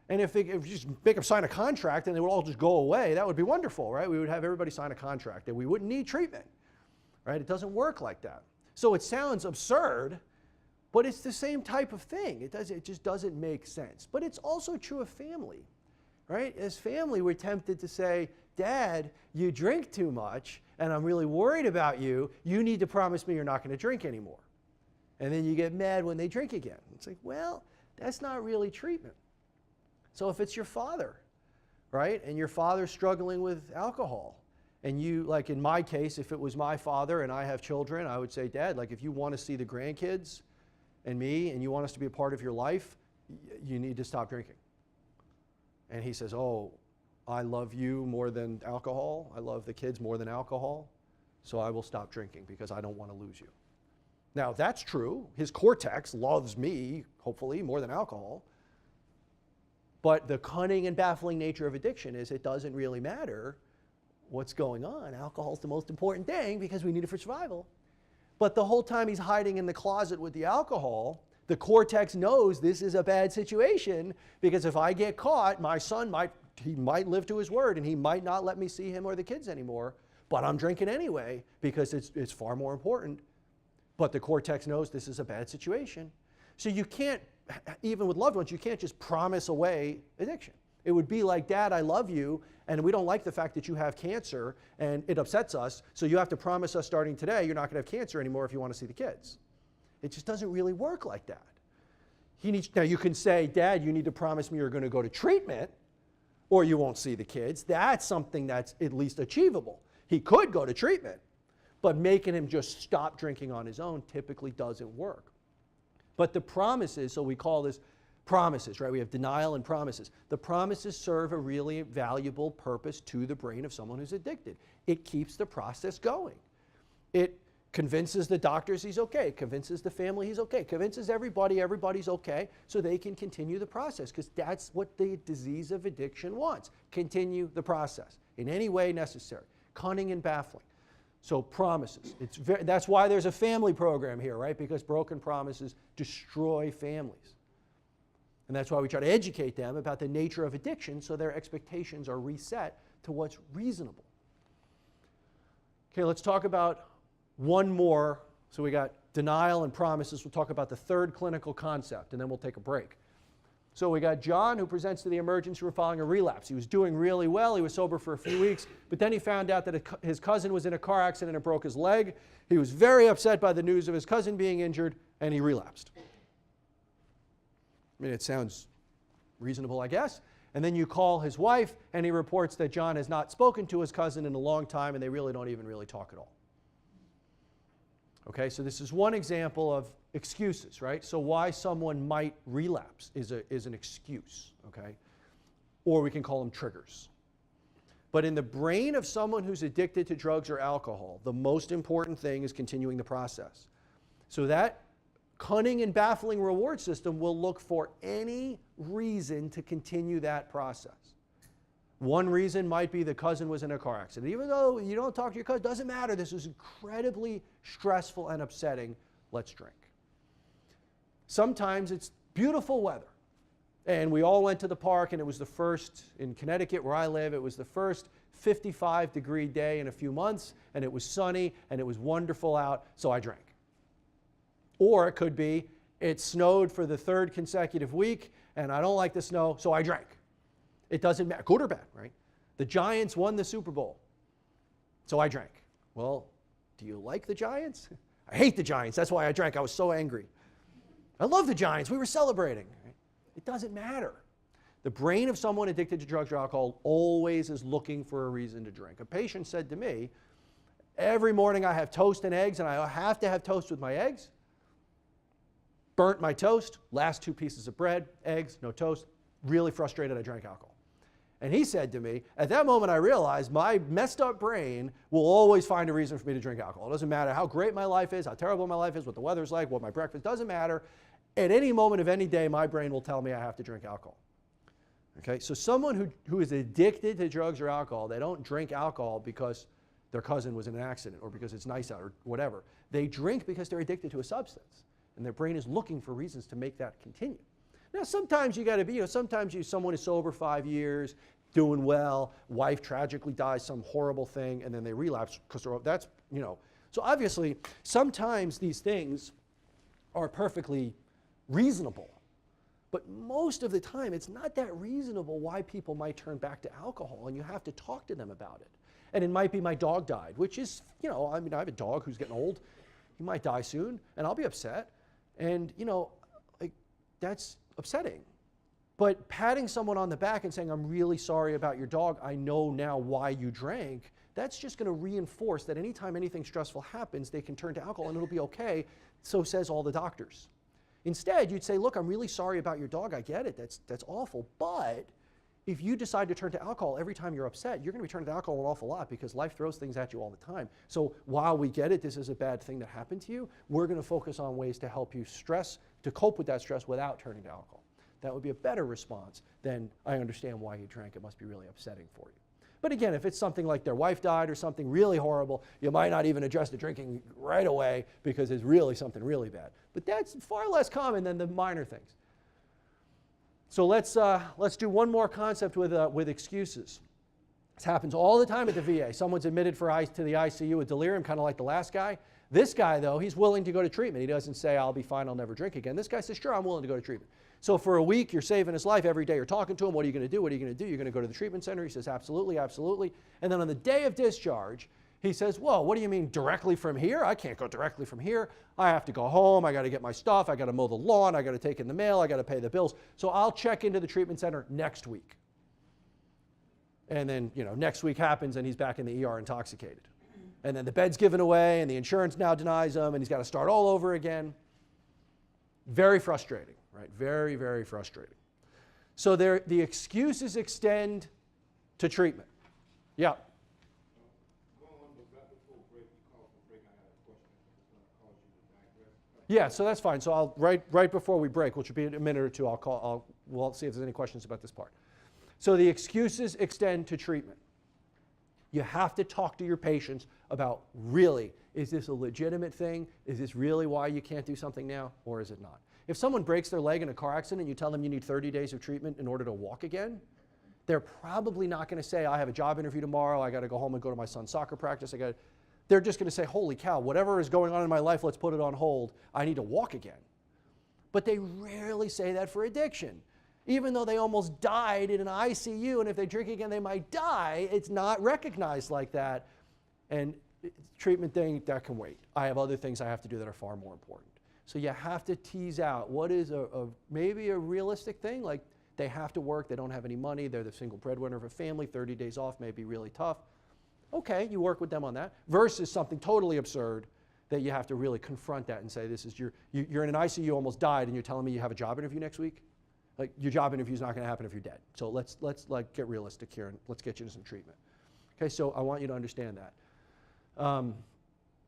And if you just make them sign a contract and they would all just go away, that would be wonderful, right? We would have everybody sign a contract and we wouldn't need treatment, right? It doesn't work like that. So it sounds absurd, but it's the same type of thing. It just doesn't make sense. But it's also true of family, right? As family, we're tempted to say, Dad, you drink too much, and I'm really worried about you. You need to promise me you're not going to drink anymore. And then you get mad when they drink again. It's like, well, that's not really treatment. So if it's your father, right, and your father's struggling with alcohol, and you, like in my case, if it was my father and I have children, I would say, Dad, like if you want to see the grandkids and me, and you want us to be a part of your life, you need to stop drinking. And he says, oh, I love you more than alcohol. I love the kids more than alcohol. So I will stop drinking because I don't want to lose you. Now, that's true. His cortex loves me, hopefully, more than alcohol. But the cunning and baffling nature of addiction is it doesn't really matter what's going on. Alcohol's the most important thing because we need it for survival. But the whole time he's hiding in the closet with the alcohol, the cortex knows this is a bad situation because if I get caught, my son might live to his word and he might not let me see him or the kids anymore, but I'm drinking anyway because it's far more important. But the cortex knows this is a bad situation. So you can't, even with loved ones, you can't just promise away addiction. It would be like, Dad, I love you, and we don't like the fact that you have cancer, and it upsets us, so you have to promise us starting today you're not going to have cancer anymore if you want to see the kids. It just doesn't really work like that. Now you can say, Dad, you need to promise me you're going to go to treatment, or you won't see the kids. That's something that's at least achievable. He could go to treatment, but making him just stop drinking on his own typically doesn't work. But the promises, so we call this promises, right? We have denial and promises. The promises serve a really valuable purpose to the brain of someone who's addicted. It keeps the process going. It convinces the doctors he's okay, convinces the family he's okay, convinces everybody's okay, so they can continue the process, because that's what the disease of addiction wants. Continue the process in any way necessary. Cunning and baffling. So promises. That's why there's a family program here, right? Because broken promises destroy families. And that's why we try to educate them about the nature of addiction so their expectations are reset to what's reasonable. Okay, let's talk about one more. So we got denial and promises. We'll talk about the third clinical concept, and then we'll take a break. So we got John, who presents to the emergency room following a relapse. He was doing really well. He was sober for a few weeks, but then he found out that his cousin was in a car accident and broke his leg. He was very upset by the news of his cousin being injured, and he relapsed. I mean, it sounds reasonable, I guess. And then you call his wife, and he reports that John has not spoken to his cousin in a long time, and they really don't even really talk at all. Okay, so this is one example of excuses, right? So why someone might relapse is an excuse, okay? Or we can call them triggers. But in the brain of someone who's addicted to drugs or alcohol, the most important thing is continuing the process. So that cunning and baffling reward system will look for any reason to continue that process. One reason might be the cousin was in a car accident. Even though you don't talk to your cousin, doesn't matter. This is incredibly stressful and upsetting. Let's drink. Sometimes it's beautiful weather. And we all went to the park, and it was the first, in Connecticut where I live, it was the first 55-degree day in a few months, and it was sunny, and it was wonderful out, so I drank. Or it could be, it snowed for the third consecutive week, and I don't like the snow, so I drank. It doesn't matter, good or bad, right? The Giants won the Super Bowl, so I drank. Well, do you like the Giants? I hate the Giants, that's why I drank. I was so angry. I love the Giants, we were celebrating. It doesn't matter. The brain of someone addicted to drugs or alcohol always is looking for a reason to drink. A patient said to me, every morning I have toast and eggs, and I have to have toast with my eggs. Burnt my toast, last 2 pieces of bread, eggs, no toast. Really frustrated, I drank alcohol. And he said to me, at that moment I realized my messed up brain will always find a reason for me to drink alcohol. It doesn't matter how great my life is, how terrible my life is, what the weather's like, what my breakfast, doesn't matter. At any moment of any day, my brain will tell me I have to drink alcohol. Okay, so someone who is addicted to drugs or alcohol, they don't drink alcohol because their cousin was in an accident or because it's nice out or whatever. They drink because they're addicted to a substance, and their brain is looking for reasons to make that continue. Now, sometimes you got to be, sometimes someone is sober 5 years, doing well, wife tragically dies, some horrible thing, and then they relapse because that's, So obviously, sometimes these things are perfectly reasonable. But most of the time, it's not that reasonable why people might turn back to alcohol, and you have to talk to them about it. And it might be my dog died, which is, I have a dog who's getting old. He might die soon, and I'll be upset. And, that's upsetting. But patting someone on the back and saying, I'm really sorry about your dog, I know now why you drank, that's just going to reinforce that anytime anything stressful happens, they can turn to alcohol and it'll be okay, so says all the doctors. Instead, you'd say, look, I'm really sorry about your dog, I get it, that's awful, but if you decide to turn to alcohol every time you're upset, you're going to be turning to alcohol an awful lot because life throws things at you all the time. So while we get it, this is a bad thing that happened to you, we're going to focus on ways to help you to cope with that stress without turning to alcohol. That would be a better response than, I understand why you drank, it must be really upsetting for you. But again, if it's something like their wife died or something really horrible, you might not even address the drinking right away because it's really something really bad. But that's far less common than the minor things. So let's do one more concept with excuses. This happens all the time at the VA. Someone's admitted to the ICU with delirium, kind of like the last guy. This guy, though, he's willing to go to treatment. He doesn't say, I'll be fine, I'll never drink again. This guy says, sure, I'm willing to go to treatment. So for a week, you're saving his life. Every day you're talking to him. What are you going to do? What are you going to do? You're going to go to the treatment center. He says, absolutely, absolutely. And then on the day of discharge, he says, whoa, what do you mean directly from here? I can't go directly from here. I have to go home. I got to get my stuff. I got to mow the lawn. I got to take in the mail. I got to pay the bills. So I'll check into the treatment center next week. And then, next week happens and he's back in the ER intoxicated. And then the bed's given away and the insurance now denies him and he's got to start all over again. Very frustrating, right? Very, very frustrating. So the excuses extend to treatment. Yeah. Going on, but back before break, you called for break, I had a question. Yeah, so that's fine. So I'll right before we break, which will be in a minute or two, we'll see if there's any questions about this part. So the excuses extend to treatment. You have to talk to your patients about, really, is this a legitimate thing? Is this really why you can't do something now, or is it not? If someone breaks their leg in a car accident and you tell them you need 30 days of treatment in order to walk again, they're probably not going to say, I have a job interview tomorrow, I got to go home and go to my son's soccer practice. They're just going to say, holy cow, whatever is going on in my life, let's put it on hold. I need to walk again. But they rarely say that for addiction. Even though they almost died in an ICU, and if they drink again, they might die, it's not recognized like that. And treatment thing, that can wait. I have other things I have to do that are far more important. So you have to tease out what is maybe a realistic thing, like they have to work, they don't have any money, they're the single breadwinner of a family, 30 days off may be really tough. Okay, you work with them on that, versus something totally absurd that you have to really confront that and say, this is you're in an ICU, you almost died, and you're telling me you have a job interview next week? Like, your job interview is not going to happen if you're dead. So let's like get realistic here and let's get you into some treatment. Okay, so I want you to understand that.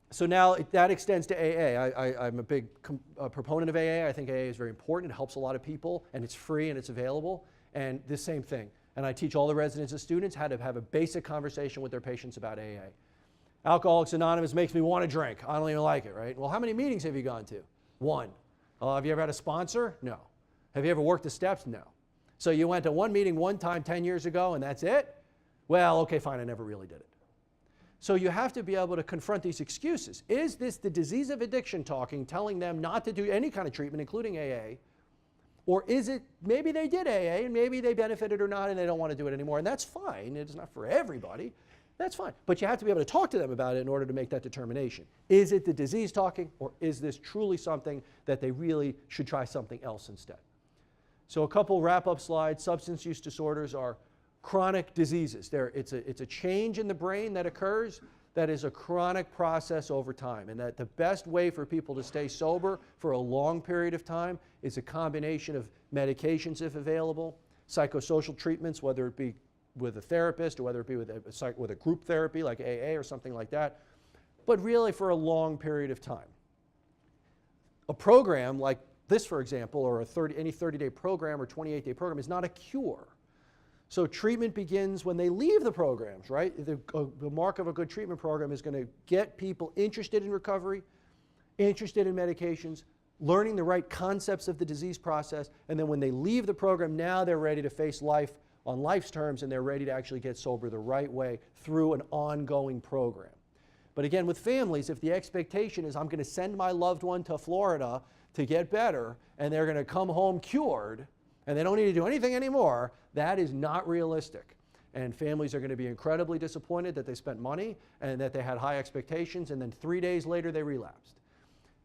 So now that extends to AA. I'm a big proponent of AA. I think AA is very important. It helps a lot of people, and it's free and it's available. And the same thing. And I teach all the residents and students how to have a basic conversation with their patients about AA. Alcoholics Anonymous makes me want to drink. I don't even like it, right? Well, how many meetings have you gone to? One. Have you ever had a sponsor? No. Have you ever worked the steps? No. So you went to one meeting one time 10 years ago and that's it? Well, okay, fine, I never really did it. So you have to be able to confront these excuses. Is this the disease of addiction talking, telling them not to do any kind of treatment, including AA? Or is it maybe they did AA and maybe they benefited or not and they don't want to do it anymore? And that's fine. It's not for everybody. That's fine. But you have to be able to talk to them about it in order to make that determination. Is it the disease talking, or is this truly something that they really should try something else instead? So a couple wrap-up slides. Substance use disorders are chronic diseases. It's a change in the brain that occurs that is a chronic process over time, and that the best way for people to stay sober for a long period of time is a combination of medications, if available, psychosocial treatments, whether it be with a therapist or whether it be with a group therapy like AA or something like that, but really for a long period of time. A program like this, for example, or any 30-day program or 28-day program is not a cure. So treatment begins when they leave the programs, right? The mark of a good treatment program is going to get people interested in recovery, interested in medications, learning the right concepts of the disease process, and then when they leave the program, now they're ready to face life on life's terms, and they're ready to actually get sober the right way through an ongoing program. But again, with families, if the expectation is I'm going to send my loved one to Florida to get better, and they're going to come home cured, and they don't need to do anything anymore, that is not realistic. And families are going to be incredibly disappointed that they spent money and that they had high expectations, and then 3 days later they relapsed.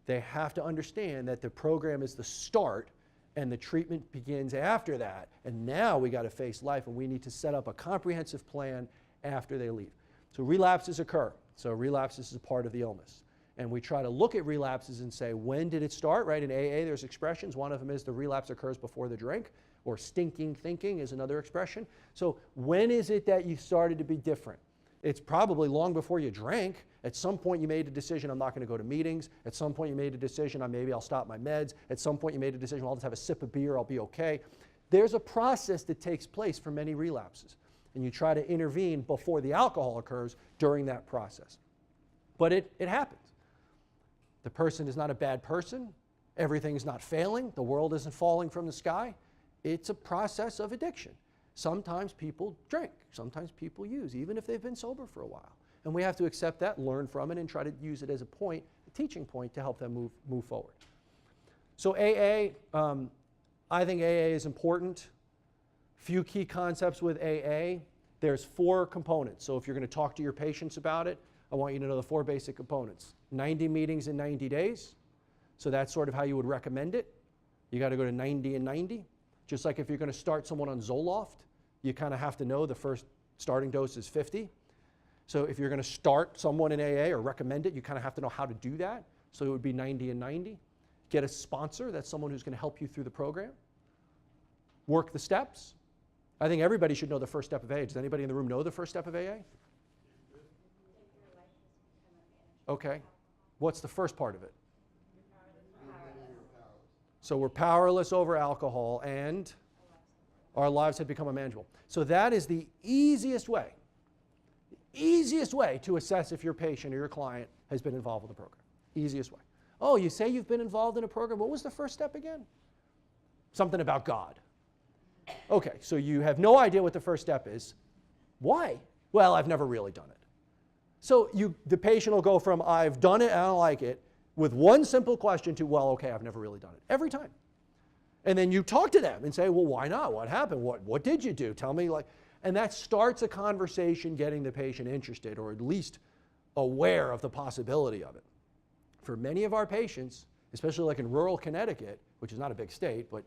They have to understand that the program is the start and the treatment begins after that. And now we got to face life, and we need to set up a comprehensive plan after they leave. So relapses occur. So relapses is a part of the illness. And we try to look at relapses and say, when did it start, right? In AA, there's expressions. One of them is the relapse occurs before the drink, or stinking thinking is another expression. So when is it that you started to be different? It's probably long before you drank. At some point you made a decision, I'm not going to go to meetings. At some point you made a decision, maybe I'll stop my meds. At some point you made a decision, well, I'll just have a sip of beer, I'll be okay. There's a process that takes place for many relapses. And you try to intervene before the alcohol occurs during that process. But it happens. The person is not a bad person. Everything is not failing. The world isn't falling from the sky. It's a process of addiction. Sometimes people drink. Sometimes people use, even if they've been sober for a while. And we have to accept that, learn from it, and try to use it as a teaching point to help them move forward. So AA, I think AA is important. Few key concepts with AA. There's 4 components. So if you're going to talk to your patients about it, I want you to know the 4 basic components. 90 meetings in 90 days. So that's sort of how you would recommend it. You got to go to 90 and 90. Just like if you're going to start someone on Zoloft, you kind of have to know the first starting dose is 50. So if you're going to start someone in AA or recommend it, you kind of have to know how to do that. So it would be 90 and 90. Get a sponsor. That's someone who's going to help you through the program. Work the steps. I think everybody should know the first step of AA. Does anybody in the room know the first step of AA? Okay. What's the first part of it? So we're powerless over alcohol and our lives had become unmanageable. So that is the easiest way to assess if your patient or your client has been involved with the program. Easiest way. Oh, you say you've been involved in a program. What was the first step again? Something about God. Okay, so you have no idea what the first step is. Why? Well, I've never really done it. So the patient will go from, I've done it, I don't like it, with one simple question to, well, okay, I've never really done it. Every time. And then you talk to them and say, well, why not? What happened? What did you do? Tell me. And that starts a conversation getting the patient interested or at least aware of the possibility of it. For many of our patients, especially like in rural Connecticut, which is not a big state, but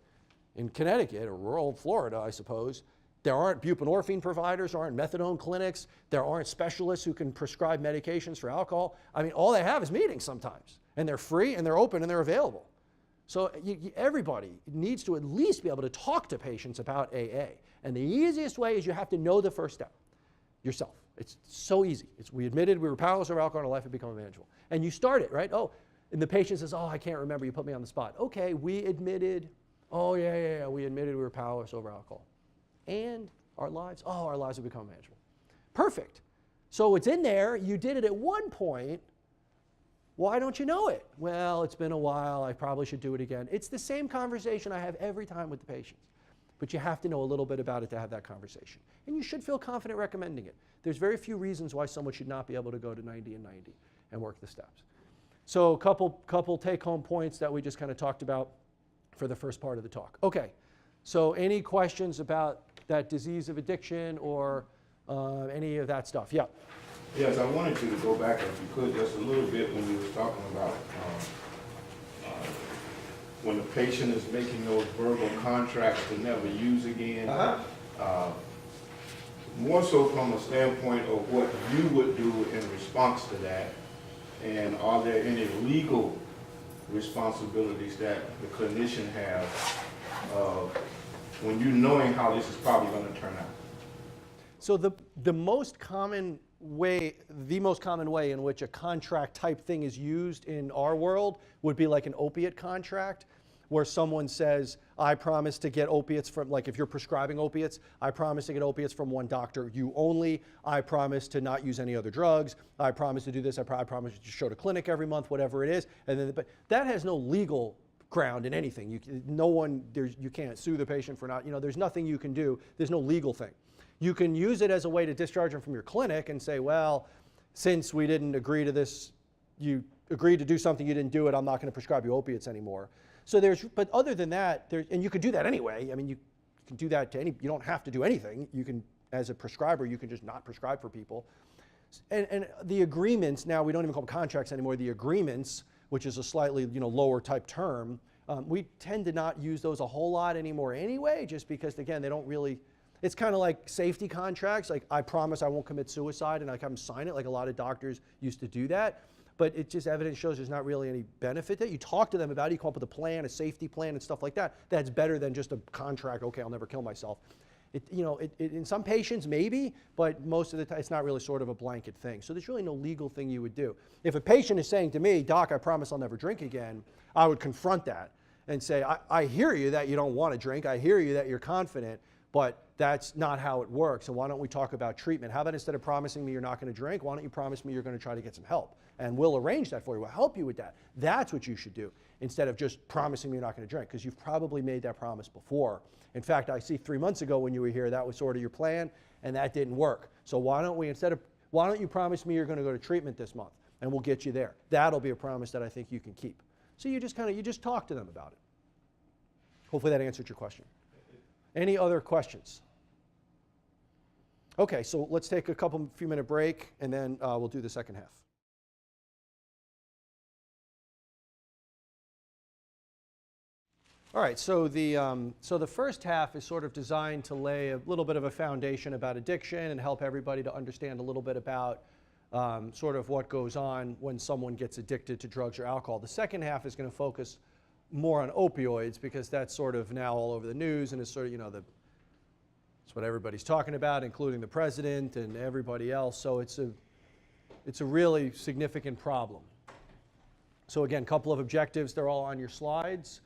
in Connecticut or rural Florida, I suppose, there aren't buprenorphine providers, there aren't methadone clinics, there aren't specialists who can prescribe medications for alcohol. I mean, all they have is meetings sometimes. And they're free and they're open and they're available. So everybody needs to at least be able to talk to patients about AA. And the easiest way is you have to know the first step yourself. It's so easy. We admitted we were powerless over alcohol and our life had become unmanageable. And you start it, right? Oh, and the patient says, oh, I can't remember. You put me on the spot. Okay, we admitted, we admitted we were powerless over alcohol. And our lives have become unmanageable. Perfect. So it's in there. You did it at one point. Why don't you know it? Well, it's been a while. I probably should do it again. It's the same conversation I have every time with the patients. But you have to know a little bit about it to have that conversation. And you should feel confident recommending it. There's very few reasons why someone should not be able to go to 90 and 90 and work the steps. So a couple take-home points that we just kind of talked about for the first part of the talk. Okay, so any questions about that disease of addiction or any of that stuff? Yeah. Yes, I wanted you to go back, if you could, just a little bit when you were talking about when the patient is making those verbal contracts to never use again. More so from a standpoint of what you would do in response to that, and are there any legal responsibilities that the clinician has when you're knowing how this is probably going to turn out? So the most common way in which a contract type thing is used in our world would be like an opiate contract, where someone says, I promise to get opiates from, like if you're prescribing opiates, I promise to get opiates from one doctor, you only. I promise to not use any other drugs. I promise to do this. I promise to show to clinic every month, whatever it is. And then, but that has no legal ground in anything. You can't sue the patient for not, there's nothing you can do. There's no legal thing. You can use it as a way to discharge them from your clinic and say, well, since we didn't agree to this, you agreed to do something, you didn't do it, I'm not going to prescribe you opiates anymore. So but other than that, and you could do that anyway. I mean, you can do that you don't have to do anything. You can, as a prescriber, you can just not prescribe for people. And the agreements, now we don't even call them contracts anymore, the agreements, which is a slightly lower type term, we tend to not use those a whole lot anymore anyway, just because, again, they don't really, it's kind of like safety contracts, like I promise I won't commit suicide, and I come sign it, like a lot of doctors used to do that. But it just, evidence shows there's not really any benefit to it. You talk to them about it, you come up with a plan, a safety plan and stuff like that. That's better than just a contract, okay, I'll never kill myself. In some patients, maybe, but most of the time, it's not really sort of a blanket thing. So there's really no legal thing you would do. If a patient is saying to me, Doc, I promise I'll never drink again, I would confront that and say, I hear you that you don't want to drink. I hear you that you're confident, but that's not how it works. So why don't we talk about treatment? How about instead of promising me you're not going to drink, why don't you promise me you're going to try to get some help? And we'll arrange that for you. We'll help you with that. That's what you should do instead of just promising me you're not going to drink, because you've probably made that promise before. In fact, I see 3 months ago when you were here, that was sort of your plan, and that didn't work. So why don't you promise me you're going to go to treatment this month, and we'll get you there. That'll be a promise that I think you can keep. So you just talk to them about it. Hopefully that answered your question. Any other questions? Okay, so let's take a few minute break, and then we'll do the second half. All right, so the first half is sort of designed to lay a little bit of a foundation about addiction and help everybody to understand a little bit about sort of what goes on when someone gets addicted to drugs or alcohol. The second half is going to focus more on opioids, because that's sort of now all over the news, and it's sort of, it's what everybody's talking about, including the president and everybody else. So it's a really significant problem. So again, a couple of objectives, they're all on your slides.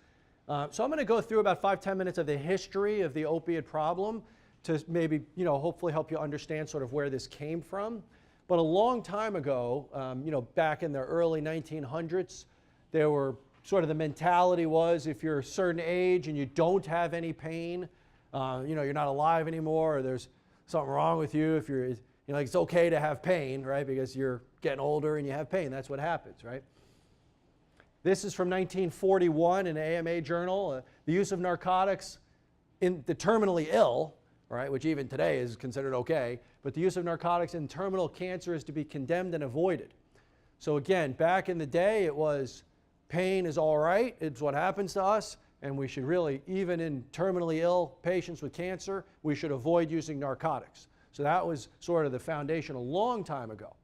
So I'm going to go through about 5-10 minutes of the history of the opiate problem to maybe, hopefully help you understand sort of where this came from. But a long time ago, back in the early 1900s, there were sort of the mentality was if you're a certain age and you don't have any pain, you're not alive anymore, or there's something wrong with you. If you're, it's okay to have pain, right? Because you're getting older and you have pain. That's what happens, right? This is from 1941 in an AMA journal. The use of narcotics in the terminally ill, right, which even today is considered okay, but the use of narcotics in terminal cancer is to be condemned and avoided. So again, back in the day, it was pain is all right, it's what happens to us, and we should really, even in terminally ill patients with cancer, we should avoid using narcotics. So that was sort of the foundation a long time ago.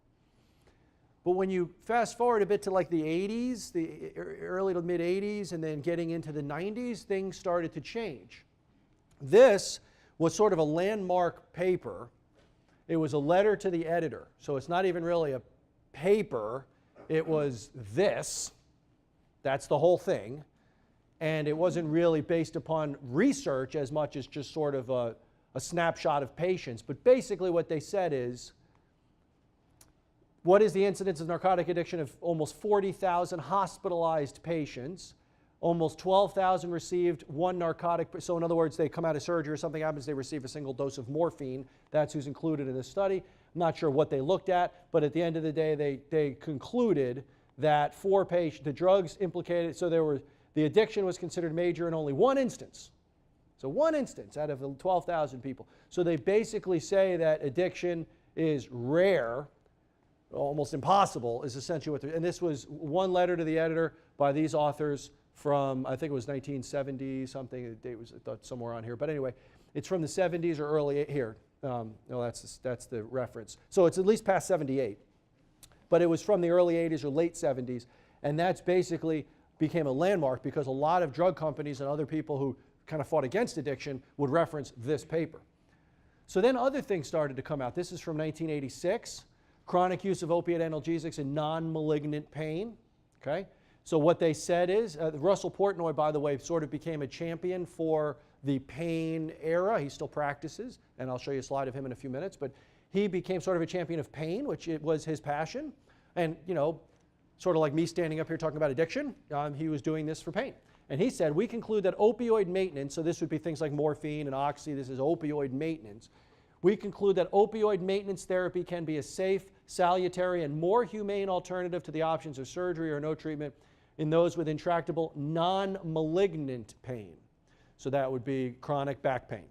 But when you fast forward a bit to like the 80s, the early to mid 80s, and then getting into the 90s, things started to change. This was sort of a landmark paper. It was a letter to the editor. So it's not even really a paper. It was this. That's the whole thing. And it wasn't really based upon research as much as just sort of a snapshot of patients. But basically what they said is, what is the incidence of narcotic addiction of almost 40,000 hospitalized patients? Almost 12,000 received one narcotic. So in other words, they come out of surgery or something happens, they receive a single dose of morphine. That's who's included in this study. I'm not sure what they looked at, but at the end of the day, they concluded that for patients, the drugs implicated, so the addiction was considered major in only one instance. So one instance out of the 12,000 people. So they basically say that addiction is rare, almost impossible, is essentially what and this was one letter to the editor by these authors from, I think it was 1970 something, the date was somewhere on here, but anyway, it's from the 70s or early, here, no, that's the reference. So it's at least past 78, but it was from the early 80s or late 70s, and that's basically became a landmark because a lot of drug companies and other people who kind of fought against addiction would reference this paper. So then other things started to come out. This is from 1986. Chronic use of opiate analgesics in non-malignant pain, okay? So what they said is, Russell Portnoy, by the way, sort of became a champion for the pain era. He still practices, and I'll show you a slide of him in a few minutes, but he became sort of a champion of pain, which it was his passion. And, sort of like me standing up here talking about addiction, he was doing this for pain. And he said, we conclude that opioid maintenance, so this would be things like morphine and oxy, this is opioid maintenance. We conclude that opioid maintenance therapy can be a safe, salutary, and more humane alternative to the options of surgery or no treatment in those with intractable non-malignant pain. So that would be chronic back pain.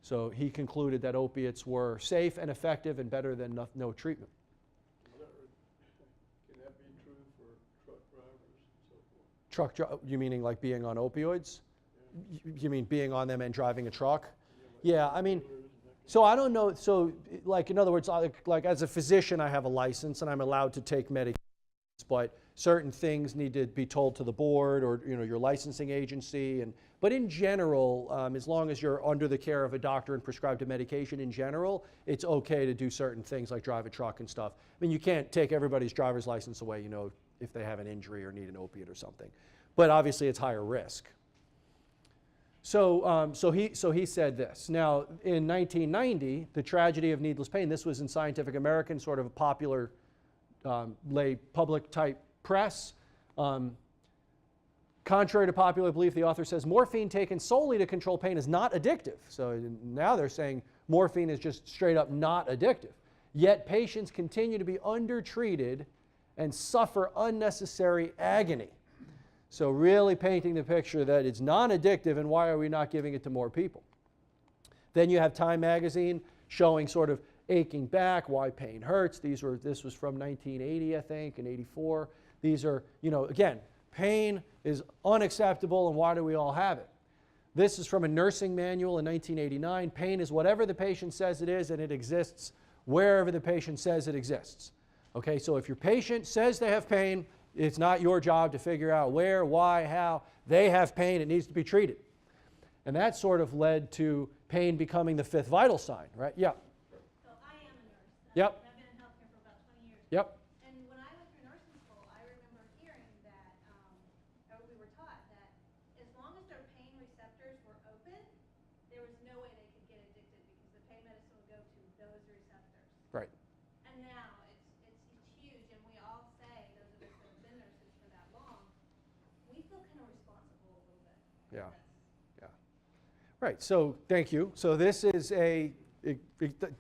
So he concluded that opiates were safe and effective and better than no treatment. Can that be true for truck drivers and so forth? You meaning like being on opioids? Yeah. You mean being on them and driving a truck? Yeah, I mean, so I don't know, so like in other words, like as a physician I have a license and I'm allowed to take medications, but certain things need to be told to the board or your licensing agency. But in general, as long as you're under the care of a doctor and prescribed a medication in general, it's okay to do certain things like drive a truck and stuff. I mean, you can't take everybody's driver's license away, if they have an injury or need an opiate or something. But obviously it's higher risk. So he said this. Now, in 1990, the tragedy of needless pain, this was in Scientific American, sort of a popular lay public type press. Contrary to popular belief, the author says morphine taken solely to control pain is not addictive. So now they're saying morphine is just straight up not addictive. Yet patients continue to be undertreated and suffer unnecessary agony. So really painting the picture that it's non-addictive and why are we not giving it to more people? Then you have Time magazine showing sort of aching back, why pain hurts. This was from 1980, I think, and 84. These are, again, pain is unacceptable and why do we all have it? This is from a nursing manual in 1989. Pain is whatever the patient says it is and it exists wherever the patient says it exists. Okay, so if your patient says they have pain, it's not your job to figure out where, why, how. They have pain, it needs to be treated. And that sort of led to pain becoming the fifth vital sign, right? Yeah. So I am a nurse. Yep. I've been in healthcare for about 20 years. Yep. And when I went through nursing school, I remember hearing that, or we were taught that as long as open, there was no way they could get addicted because the pain medicine would go to those receptors. Right. And now it's huge, and we all say, those of us that have been nurses for that long, we feel kind of responsible a little bit. Yeah. Yeah. Right. So thank you. So this is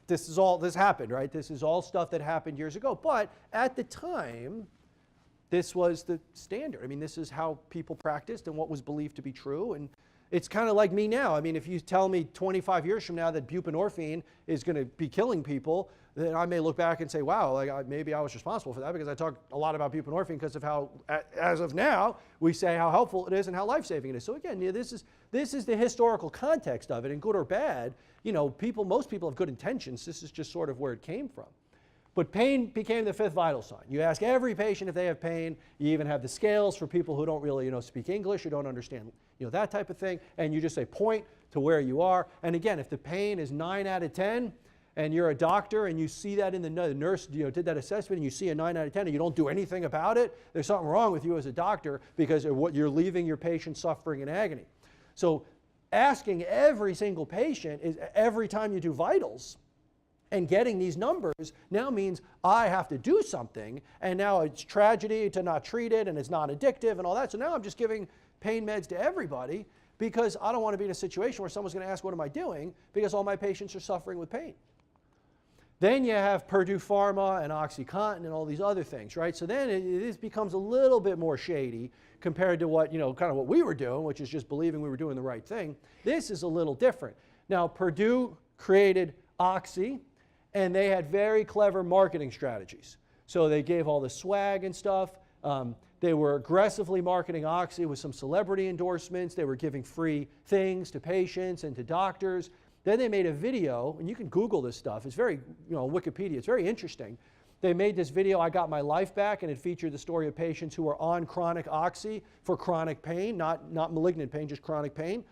this happened, right? This is all stuff that happened years ago. But at the time, this was the standard. I mean, this is how people practiced and what was believed to be true. And it's kind of like me now. I mean, if you tell me 25 years from now that buprenorphine is going to be killing people, then I may look back and say, wow, like maybe I was responsible for that because I talk a lot about buprenorphine because of how, as of now, we say how helpful it is and how life-saving it is. So again, this is the historical context of it, and good or bad, you know, most people have good intentions. This is just sort of where it came from. But pain became the fifth vital sign. You ask every patient if they have pain. You even have the scales for people who don't really, speak English or don't understand, that type of thing. And you just say point to where you are. And again, if the pain is 9 out of 10, and you're a doctor and you see that in the nurse, did that assessment and you see a 9 out of 10 and you don't do anything about it, there's something wrong with you as a doctor because you're leaving your patient suffering in agony. So asking every single patient is every time you do vitals, and getting these numbers now means I have to do something, and now it's tragedy to not treat it, and it's not addictive and all that. So now I'm just giving pain meds to everybody because I don't want to be in a situation where someone's going to ask, what am I doing? Because all my patients are suffering with pain. Then you have Purdue Pharma and OxyContin and all these other things, right? So then this becomes a little bit more shady compared to what, kind of what we were doing, which is just believing we were doing the right thing. This is a little different. Now, Purdue created Oxy, and they had very clever marketing strategies. So they gave all the swag and stuff. They were aggressively marketing Oxy with some celebrity endorsements. They were giving free things to patients and to doctors. Then they made a video, and you can Google this stuff. It's very, Wikipedia. It's very interesting. They made this video, I Got My Life Back, and it featured the story of patients who were on chronic Oxy for chronic pain, not malignant pain, just chronic pain.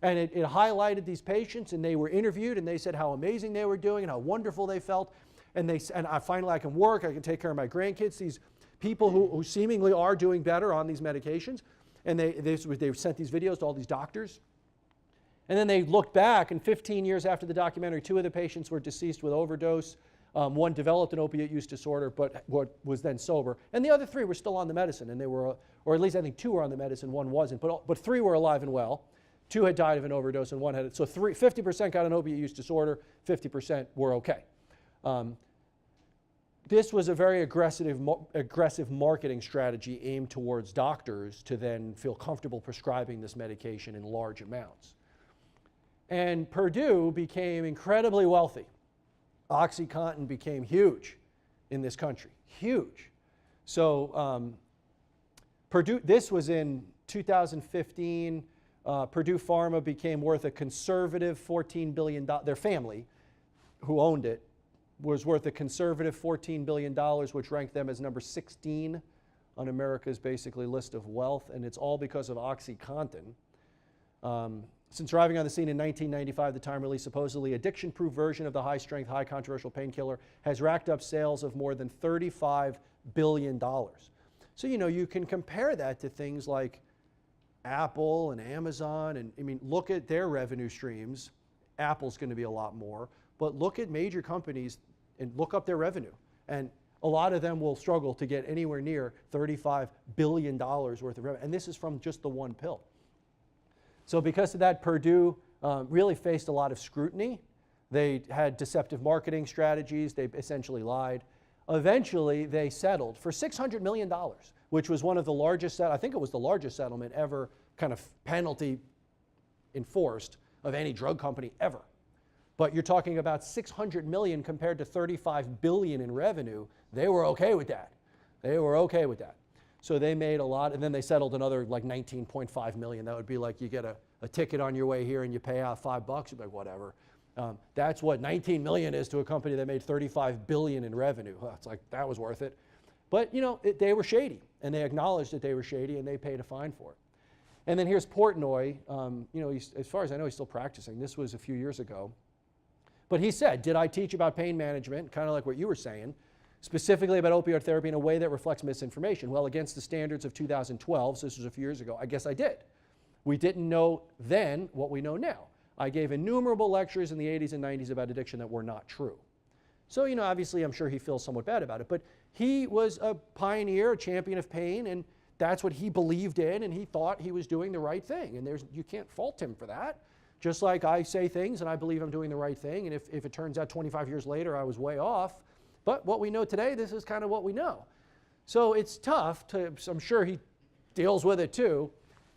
And it highlighted these patients, and they were interviewed, and they said how amazing they were doing and how wonderful they felt. And finally I can work, I can take care of my grandkids, these people who seemingly are doing better on these medications. And they sent these videos to all these doctors. And then they looked back, and 15 years after the documentary, 2 of the patients were deceased with overdose. One developed an opiate use disorder, but was then sober. And the other 3 were still on the medicine, and they were, or at least I think 2 were on the medicine, 1 wasn't, but 3 were alive and well. 2 had died of an overdose and 1 had it. So 50% got an opiate use disorder, 50% were okay. This was a very aggressive marketing strategy aimed towards doctors to then feel comfortable prescribing this medication in large amounts. And Purdue became incredibly wealthy. OxyContin became huge in this country, huge. So Purdue, this was in 2015. Purdue Pharma became worth a conservative $14 billion. Their family, who owned it, was worth a conservative $14 billion, which ranked them as number 16 on America's basically list of wealth, and it's all because of OxyContin. Since arriving on the scene in 1995, the time-release supposedly addiction-proof version of the high-strength, high-controversial painkiller has racked up sales of more than $35 billion. So, you can compare that to things like Apple and Amazon, and look at their revenue streams. Apple's going to be a lot more, but look at major companies and look up their revenue. And a lot of them will struggle to get anywhere near $35 billion worth of revenue. And this is from just the one pill. So because of that, Purdue really faced a lot of scrutiny. They had deceptive marketing strategies. They essentially lied. Eventually, they settled for $600 million, which was one of the largest, I think it was the largest settlement ever, kind of penalty enforced of any drug company ever. But you're talking about $600 million compared to $35 billion in revenue. They were okay with that. They were okay with that. So they made a lot, and then they settled another like $19.5 million. That would be like you get a ticket on your way here and you pay out $5, you'd be like, whatever. That's what $19 million is to a company that made $35 billion in revenue. It's like, that was worth it. But they were shady, and they acknowledged that they were shady, and they paid a fine for it. And then here's Portnoy. As far as I know, he's still practicing. This was a few years ago. But he said, did I teach about pain management, kind of like what you were saying, specifically about opioid therapy in a way that reflects misinformation? Well, against the standards of 2012, so this was a few years ago, I guess I did. We didn't know then what we know now. I gave innumerable lectures in the 80s and 90s about addiction that were not true. So, you know, obviously I'm sure he feels somewhat bad about it, but he was a pioneer, a champion of pain, and that's what he believed in, and he thought he was doing the right thing. And you can't fault him for that. Just like I say things and I believe I'm doing the right thing, and if it turns out 25 years later I was way off, but what we know today, this is kind of what we know. So it's tough to, I'm sure he deals with it too.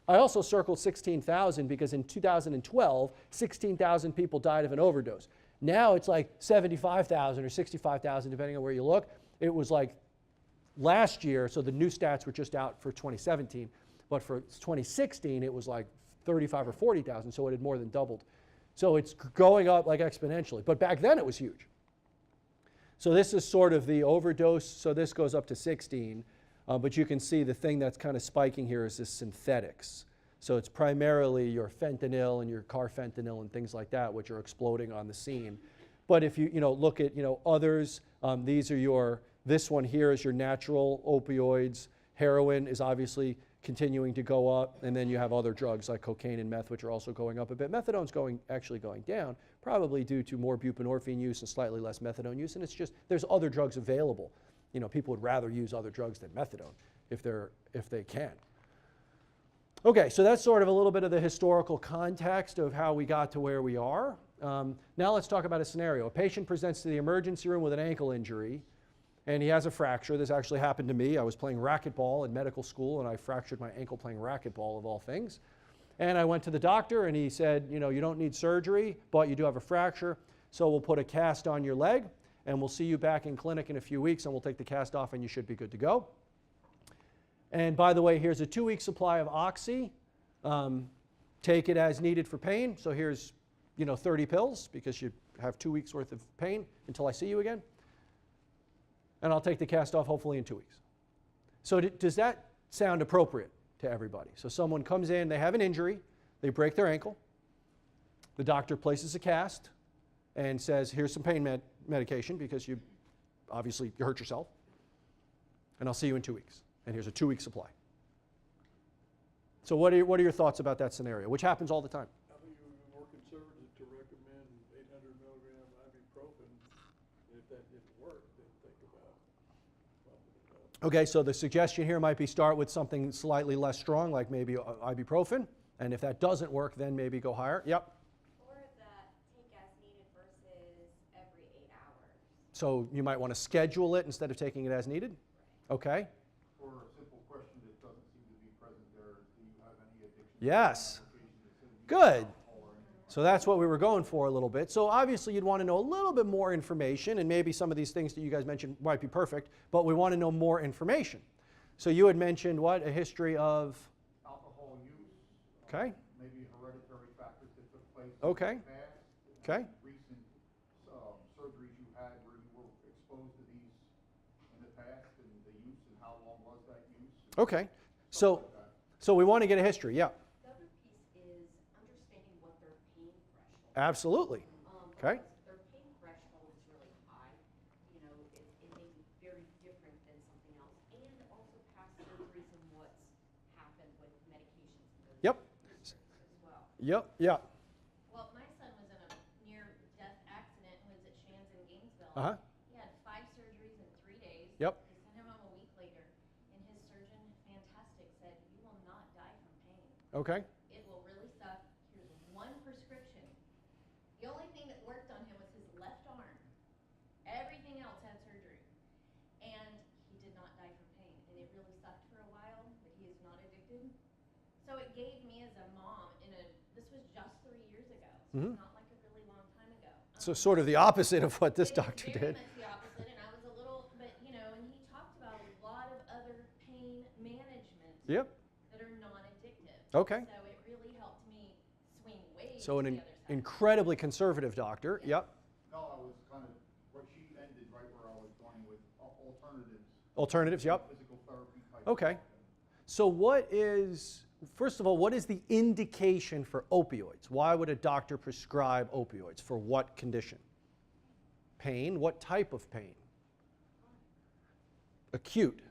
I also circled 16,000 because in 2012, 16,000 people died of an overdose. Now it's like 75,000 or 65,000, depending on where you look. It was like last year, so the new stats were just out for 2017, but for 2016, it was like 35 or 40,000, so it had more than doubled. So it's going up like exponentially, but back then it was huge. So this is sort of the overdose, so this goes up to 16, but you can see the thing that's kind of spiking here is this synthetics. So it's primarily your fentanyl and your carfentanil and things like that, which are exploding on the scene. But if you look at others, these are this one here is your natural opioids. Heroin is obviously continuing to go up, and then you have other drugs like cocaine and meth, which are also going up a bit. Methadone's actually going down, probably due to more buprenorphine use and slightly less methadone use, and it's just there's other drugs available. People would rather use other drugs than methadone if they can. Okay, so that's sort of a little bit of the historical context of how we got to where we are. Now let's talk about a scenario. A patient presents to the emergency room with an ankle injury, and he has a fracture. This actually happened to me. I was playing racquetball in medical school, and I fractured my ankle playing racquetball, of all things. And I went to the doctor, and he said, you don't need surgery, but you do have a fracture, so we'll put a cast on your leg, and we'll see you back in clinic in a few weeks, and we'll take the cast off, and you should be good to go. And by the way, here's a 2-week supply of Oxy. Take it as needed for pain. So here's 30 pills because you have 2 weeks worth of pain until I see you again. And I'll take the cast off hopefully in 2 weeks. So does that sound appropriate to everybody? So someone comes in, they have an injury, they break their ankle. The doctor places a cast and says, here's some pain medication because you hurt yourself. And I'll see you in 2 weeks. And here's a 2-week supply. So what are your thoughts about that scenario, which happens all the time? I think it would be more conservative to recommend 800 milligram ibuprofen. And if that didn't work, then think about bumping it up. Okay, so the suggestion here might be start with something slightly less strong, like maybe ibuprofen. And if that doesn't work, then maybe go higher. Yep. Or that take as needed versus every 8 hours. So you might want to schedule it instead of taking it as needed? Okay. For a simple question that doesn't seem to be present there, do you have any addiction? Yes. Applications? Good. So that's what we were going for a little bit. So obviously you'd want to know a little bit more information, and maybe some of these things that you guys mentioned might be perfect, but we want to know more information. So you had mentioned what? A history of? Alcohol use. Okay. Maybe hereditary factors that took place Okay. in the past. Okay. Recent surgeries you had where you were exposed to these in the past, and the use, and how long was that use? Okay. Stuff like that. So we want to get a history. Yeah. The other piece is understanding what their pain threshold is. Absolutely. Okay. Because their pain threshold is really high. It may be very different than something else. And also past surgeries and what's happened with medications and those Yep. as well. Yep. Yeah. Well, my son was in a near-death accident and was at Shands in Gainesville. Uh-huh. He had 5 surgeries in 3 days. Yep. They sent him home a week later, and his surgeon, fantastic, said, you will not die from pain. Okay. It will really suck. Here's one prescription. The only thing that worked on him was his left arm. Everything else had surgery. And he did not die from pain. And it really sucked for a while, but he is not addicted. So it gave me as a mom, this was just 3 years ago. So Mhm. it's not like a really long time ago. So sort of the opposite of what this It was doctor very did. much the opposite, and I was a little, but and he talked about a lot of other pain management Yep. that are non-addictive. Okay. So it really helped me swing way So to an the other side. incredibly conservative doctor. Yep. No, I was kind of, what she ended right where I was going with alternatives. Alternatives. Yep. Physical therapy type. Okay. stuff. So first of all, what is the indication for opioids? Why would a doctor prescribe opioids? For what condition? Pain. What type of pain? Acute.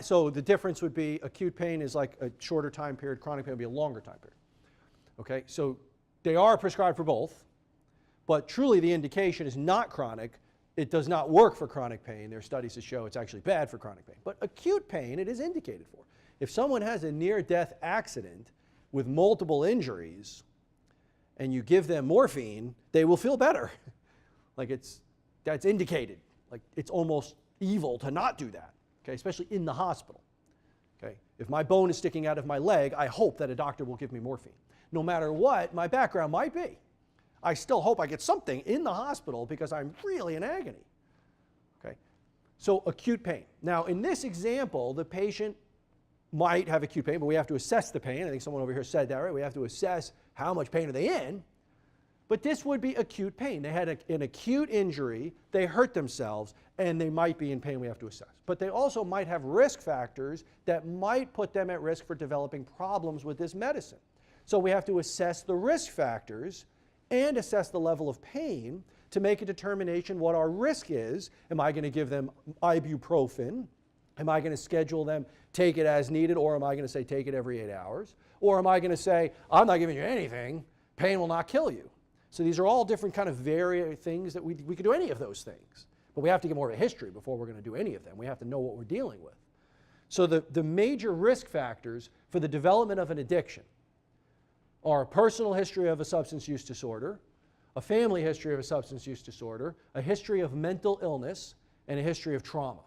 So the difference would be acute pain is like a shorter time period, chronic pain would be a longer time period. Okay, so they are prescribed for both, but truly the indication is not chronic. It does not work for chronic pain. There are studies that show it's actually bad for chronic pain. But acute pain, it is indicated for. If someone has a near-death accident with multiple injuries and you give them morphine, they will feel better. Like that's indicated. Like it's almost evil to not do that, okay, especially in the hospital. Okay? If my bone is sticking out of my leg, I hope that a doctor will give me morphine. No matter what my background might be, I still hope I get something in the hospital because I'm really in agony. Okay? So acute pain. Now in this example, the patient might have acute pain, but we have to assess the pain. I think someone over here said that, right? We have to assess how much pain are they in. But this would be acute pain. They had an acute injury, they hurt themselves, and they might be in pain we have to assess. But they also might have risk factors that might put them at risk for developing problems with this medicine. So we have to assess the risk factors and assess the level of pain to make a determination what our risk is. Am I going to give them ibuprofen? Am I going to schedule them take it as needed, or am I going to say take it every 8 hours? Or am I going to say I'm not giving you anything, pain will not kill you? So these are all different kind of things that we could do any of those things. But we have to get more of a history before we're going to do any of them. We have to know what we're dealing with. So the major risk factors for the development of an addiction are a personal history of a substance use disorder, a family history of a substance use disorder, a history of mental illness, and a history of trauma.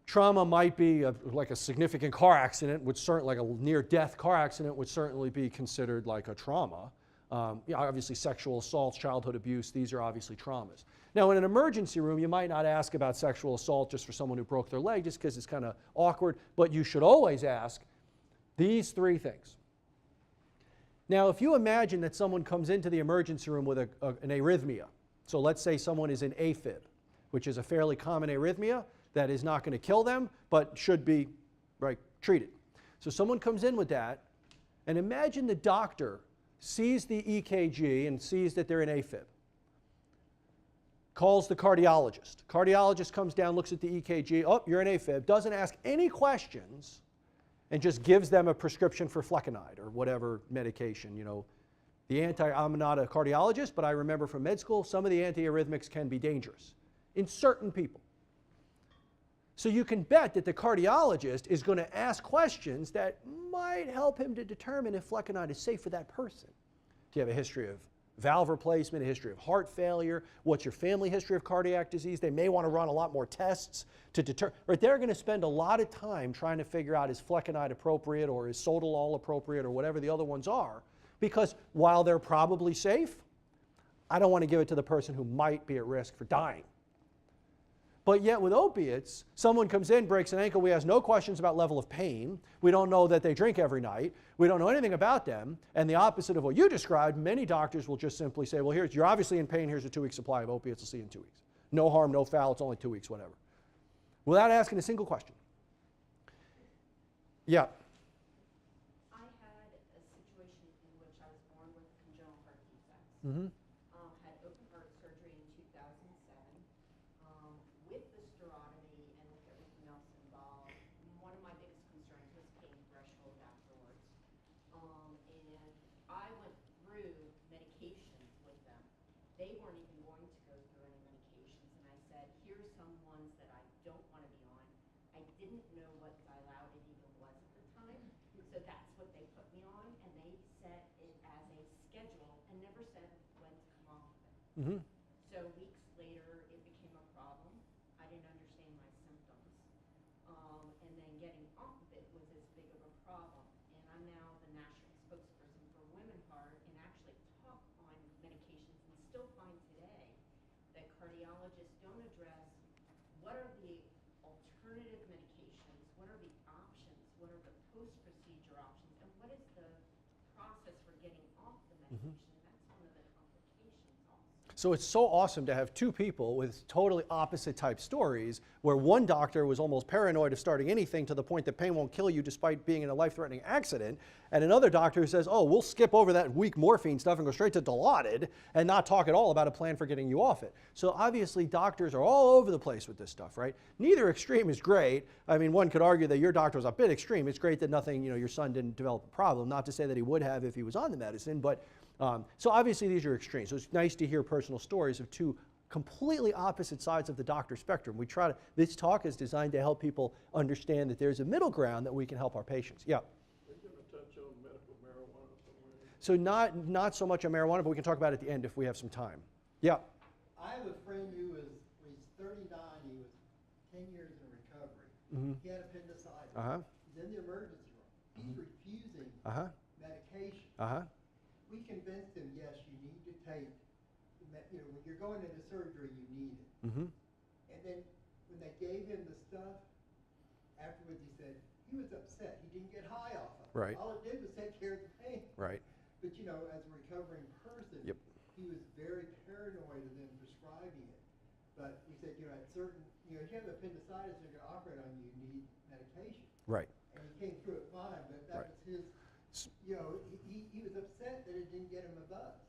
Trauma might be like a significant car accident, like a near-death car accident would certainly be considered like a trauma. Obviously sexual assaults, childhood abuse, these are obviously traumas. Now in an emergency room, you might not ask about sexual assault just for someone who broke their leg, just because it's kind of awkward, but you should always ask these 3 things. Now if you imagine that someone comes into the emergency room with an arrhythmia, so let's say someone is in AFib, which is a fairly common arrhythmia that is not going to kill them, but should be treated. So someone comes in with that, and imagine the doctor sees the EKG and sees that they're in AFib. Calls the cardiologist. Cardiologist comes down, looks at the EKG, oh, you're in AFib, doesn't ask any questions, and just gives them a prescription for flecainide or whatever medication. I'm not a cardiologist, but I remember from med school, some of the antiarrhythmics can be dangerous in certain people. So you can bet that the cardiologist is going to ask questions that might help him to determine if flecainide is safe for that person. Do you have a history of valve replacement, a history of heart failure? What's your family history of cardiac disease? They may want to run a lot more tests to determine. They're going to spend a lot of time trying to figure out is flecainide appropriate or is sotalol appropriate or whatever the other ones are, because while they're probably safe, I don't want to give it to the person who might be at risk for dying. But yet with opiates, someone comes in, breaks an ankle, we ask no questions about level of pain. We don't know that they drink every night. We don't know anything about them. And the opposite of what you described, many doctors will just simply say, well, you're obviously in pain, here's a 2-week supply of opiates, we'll see you in 2 weeks. No harm, no foul, it's only 2 weeks, whatever. Without asking a single question. Yeah. I had a situation in which I was born with congenital heart defects. Mm-hmm. Had open heart surgery in 2007. With the sterotomy and with everything else involved, one of my biggest concerns was pain threshold afterwards. And I went through medications with them. They weren't even going to go through any medications, and I said, here's some ones that I don't want to be on. I didn't know what Dilaudid even was at the time, so that's what they put me on, and they set it as a schedule and never said when to come off of it. Mm-hmm. So weeks later, it became a problem. I didn't understand my symptoms. And then getting off of it was as big of a problem. And I'm now the national spokesperson for Women Heart and actually talk on medications and still find today that cardiologists don't address what are the alternative medications, what are the options, what are the post-procedure options, and what is the process for getting off the medication. That's one of the complications also. So it's so awesome to have two people with totally opposite type stories, where one doctor was almost paranoid of starting anything to the point that pain won't kill you despite being in a life-threatening accident, and another doctor who says, oh, we'll skip over that weak morphine stuff and go straight to Dilaudid and not talk at all about a plan for getting you off it. So obviously doctors are all over the place with this stuff, right? Neither extreme is great. I mean, one could argue that your doctor was a bit extreme. It's great that nothing, your son didn't develop a problem. Not to say that he would have if he was on the medicine, but so obviously these are extremes. So it's nice to hear personal stories of two completely opposite sides of the doctor spectrum. This talk is designed to help people understand that there's a middle ground that we can help our patients. Yeah. Are you going to touch on medical marijuana somewhere? So not so much on marijuana, but we can talk about it at the end if we have some time. Yeah. I have a friend who he's 39, he was 10 years in recovery. Mm-hmm. He had appendicitis. Uh-huh. He's in the emergency room. He's refusing Uh-huh. medication. Uh-huh. We convinced him, yes, you need to take, when you're going into surgery, you need it. Mm-hmm. And then when they gave him the stuff, afterwards he said, he was upset. He didn't get high off of it. Right. All it did was take care of the pain. Right. But as a recovering person, Yep. he was very paranoid of them prescribing it. But he said, at certain, if you have appendicitis and they're going to operate on you, you need medication. Right. And he came through it fine, but that was his, he was upset that it didn't get him a buzz.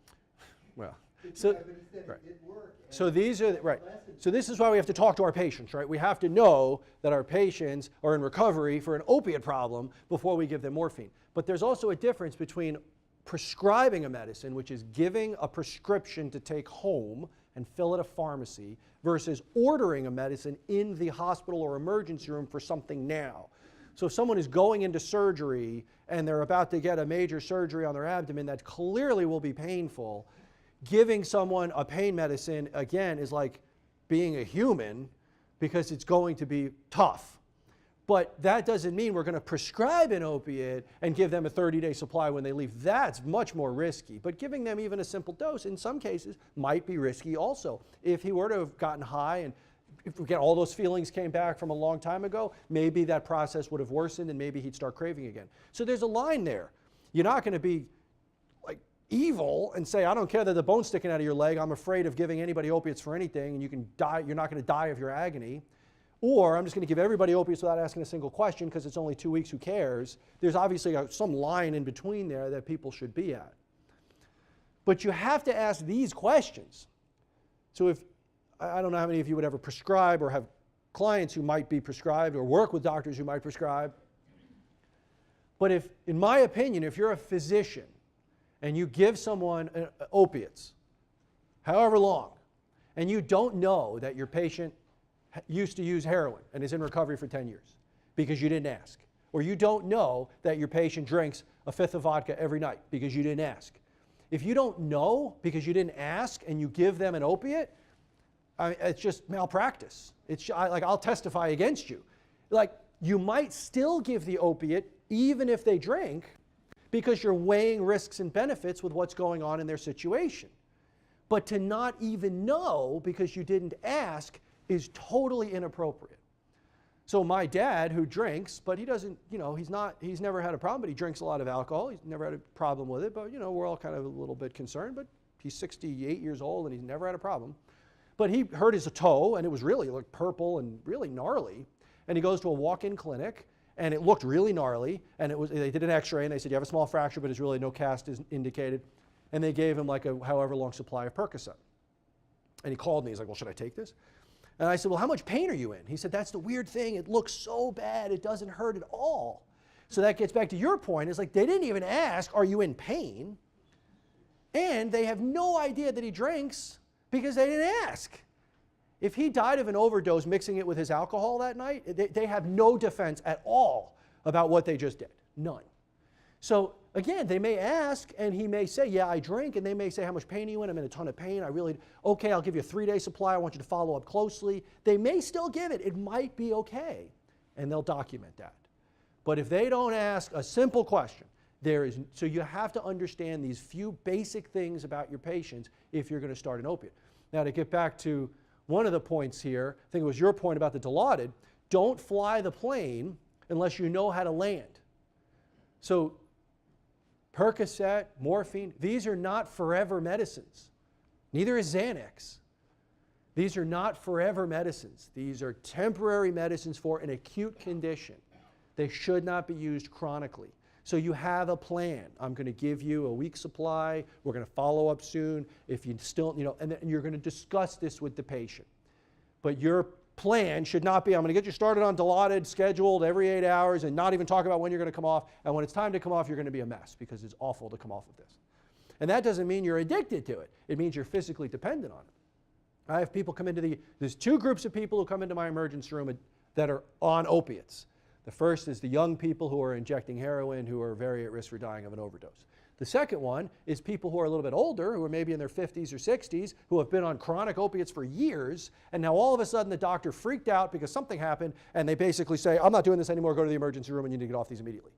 Well, But, so but he said right. it did work. So these are right. Lessons. So this is why we have to talk to our patients, right? We have to know that our patients are in recovery for an opiate problem before we give them morphine. But there's also a difference between prescribing a medicine, which is giving a prescription to take home and fill at a pharmacy, versus ordering a medicine in the hospital or emergency room for something now. So if someone is going into surgery and they're about to get a major surgery on their abdomen that clearly will be painful, giving someone a pain medicine, again, is like being a human, because it's going to be tough. But that doesn't mean we're going to prescribe an opiate and give them a 30-day supply when they leave. That's much more risky. But giving them even a simple dose, in some cases, might be risky also. If he were to have gotten high and if again, all those feelings came back from a long time ago, maybe that process would have worsened and maybe he'd start craving again. So there's a line there. You're not going to be like evil and say, I don't care that the bone's sticking out of your leg, I'm afraid of giving anybody opiates for anything and you can die, you're not going to die of your agony. Or I'm just going to give everybody opiates without asking a single question because it's only 2 weeks, who cares? There's obviously some line in between there that people should be at. But you have to ask these questions. So if I don't know how many of you would ever prescribe or have clients who might be prescribed or work with doctors who might prescribe. But if, in my opinion, if you're a physician and you give someone opiates, however long, and you don't know that your patient used to use heroin and is in recovery for 10 years because you didn't ask, or you don't know that your patient drinks a fifth of vodka every night because you didn't ask. If you don't know because you didn't ask and you give them an opiate, it's just malpractice. I'll testify against you. Like, you might still give the opiate even if they drink because you're weighing risks and benefits with what's going on in their situation. But to not even know because you didn't ask is totally inappropriate. So my dad, who drinks, but he doesn't, he's never had a problem, but he drinks a lot of alcohol. He's never had a problem with it, but we're all kind of a little bit concerned, but he's 68 years old and he's never had a problem. But he hurt his toe, and it was really like purple and really gnarly. And he goes to a walk-in clinic, and it looked really gnarly. And they did an X-ray, and they said, you have a small fracture, but it's really no cast is indicated. And they gave him like a however long supply of Percocet. And he called me. He's like, well, should I take this? And I said, well, how much pain are you in? He said, that's the weird thing. It looks so bad. It doesn't hurt at all. So that gets back to your point. It's like they didn't even ask, are you in pain? And they have no idea that he drinks because they didn't ask. If he died of an overdose mixing it with his alcohol that night, they have no defense at all about what they just did. None. So again, they may ask, and he may say, yeah, I drink, and they may say, how much pain are you in? I'm in a ton of pain. Okay, I'll give you a 3-day supply. I want you to follow up closely. They may still give it. It might be okay, and they'll document that. But if they don't ask a simple question, so you have to understand these few basic things about your patients if you're going to start an opiate. Now, to get back to one of the points here, I think it was your point about the Dilaudid, don't fly the plane unless you know how to land. So Percocet, morphine, these are not forever medicines. Neither is Xanax. These are not forever medicines. These are temporary medicines for an acute condition. They should not be used chronically. So you have a plan. I'm going to give you a week's supply. We're going to follow up soon. If you still, and then you're going to discuss this with the patient. But your plan should not be, I'm going to get you started on Dilaudid, scheduled every 8 hours, and not even talk about when you're going to come off. And when it's time to come off, you're going to be a mess because it's awful to come off of this. And that doesn't mean you're addicted to it. It means you're physically dependent on it. I have people come into there's two groups of people who come into my emergency room that are on opiates. The first is the young people who are injecting heroin who are very at risk for dying of an overdose. The second one is people who are a little bit older, who are maybe in their 50s or 60s, who have been on chronic opiates for years, and now all of a sudden the doctor freaked out because something happened, and they basically say, I'm not doing this anymore, go to the emergency room and you need to get off these immediately.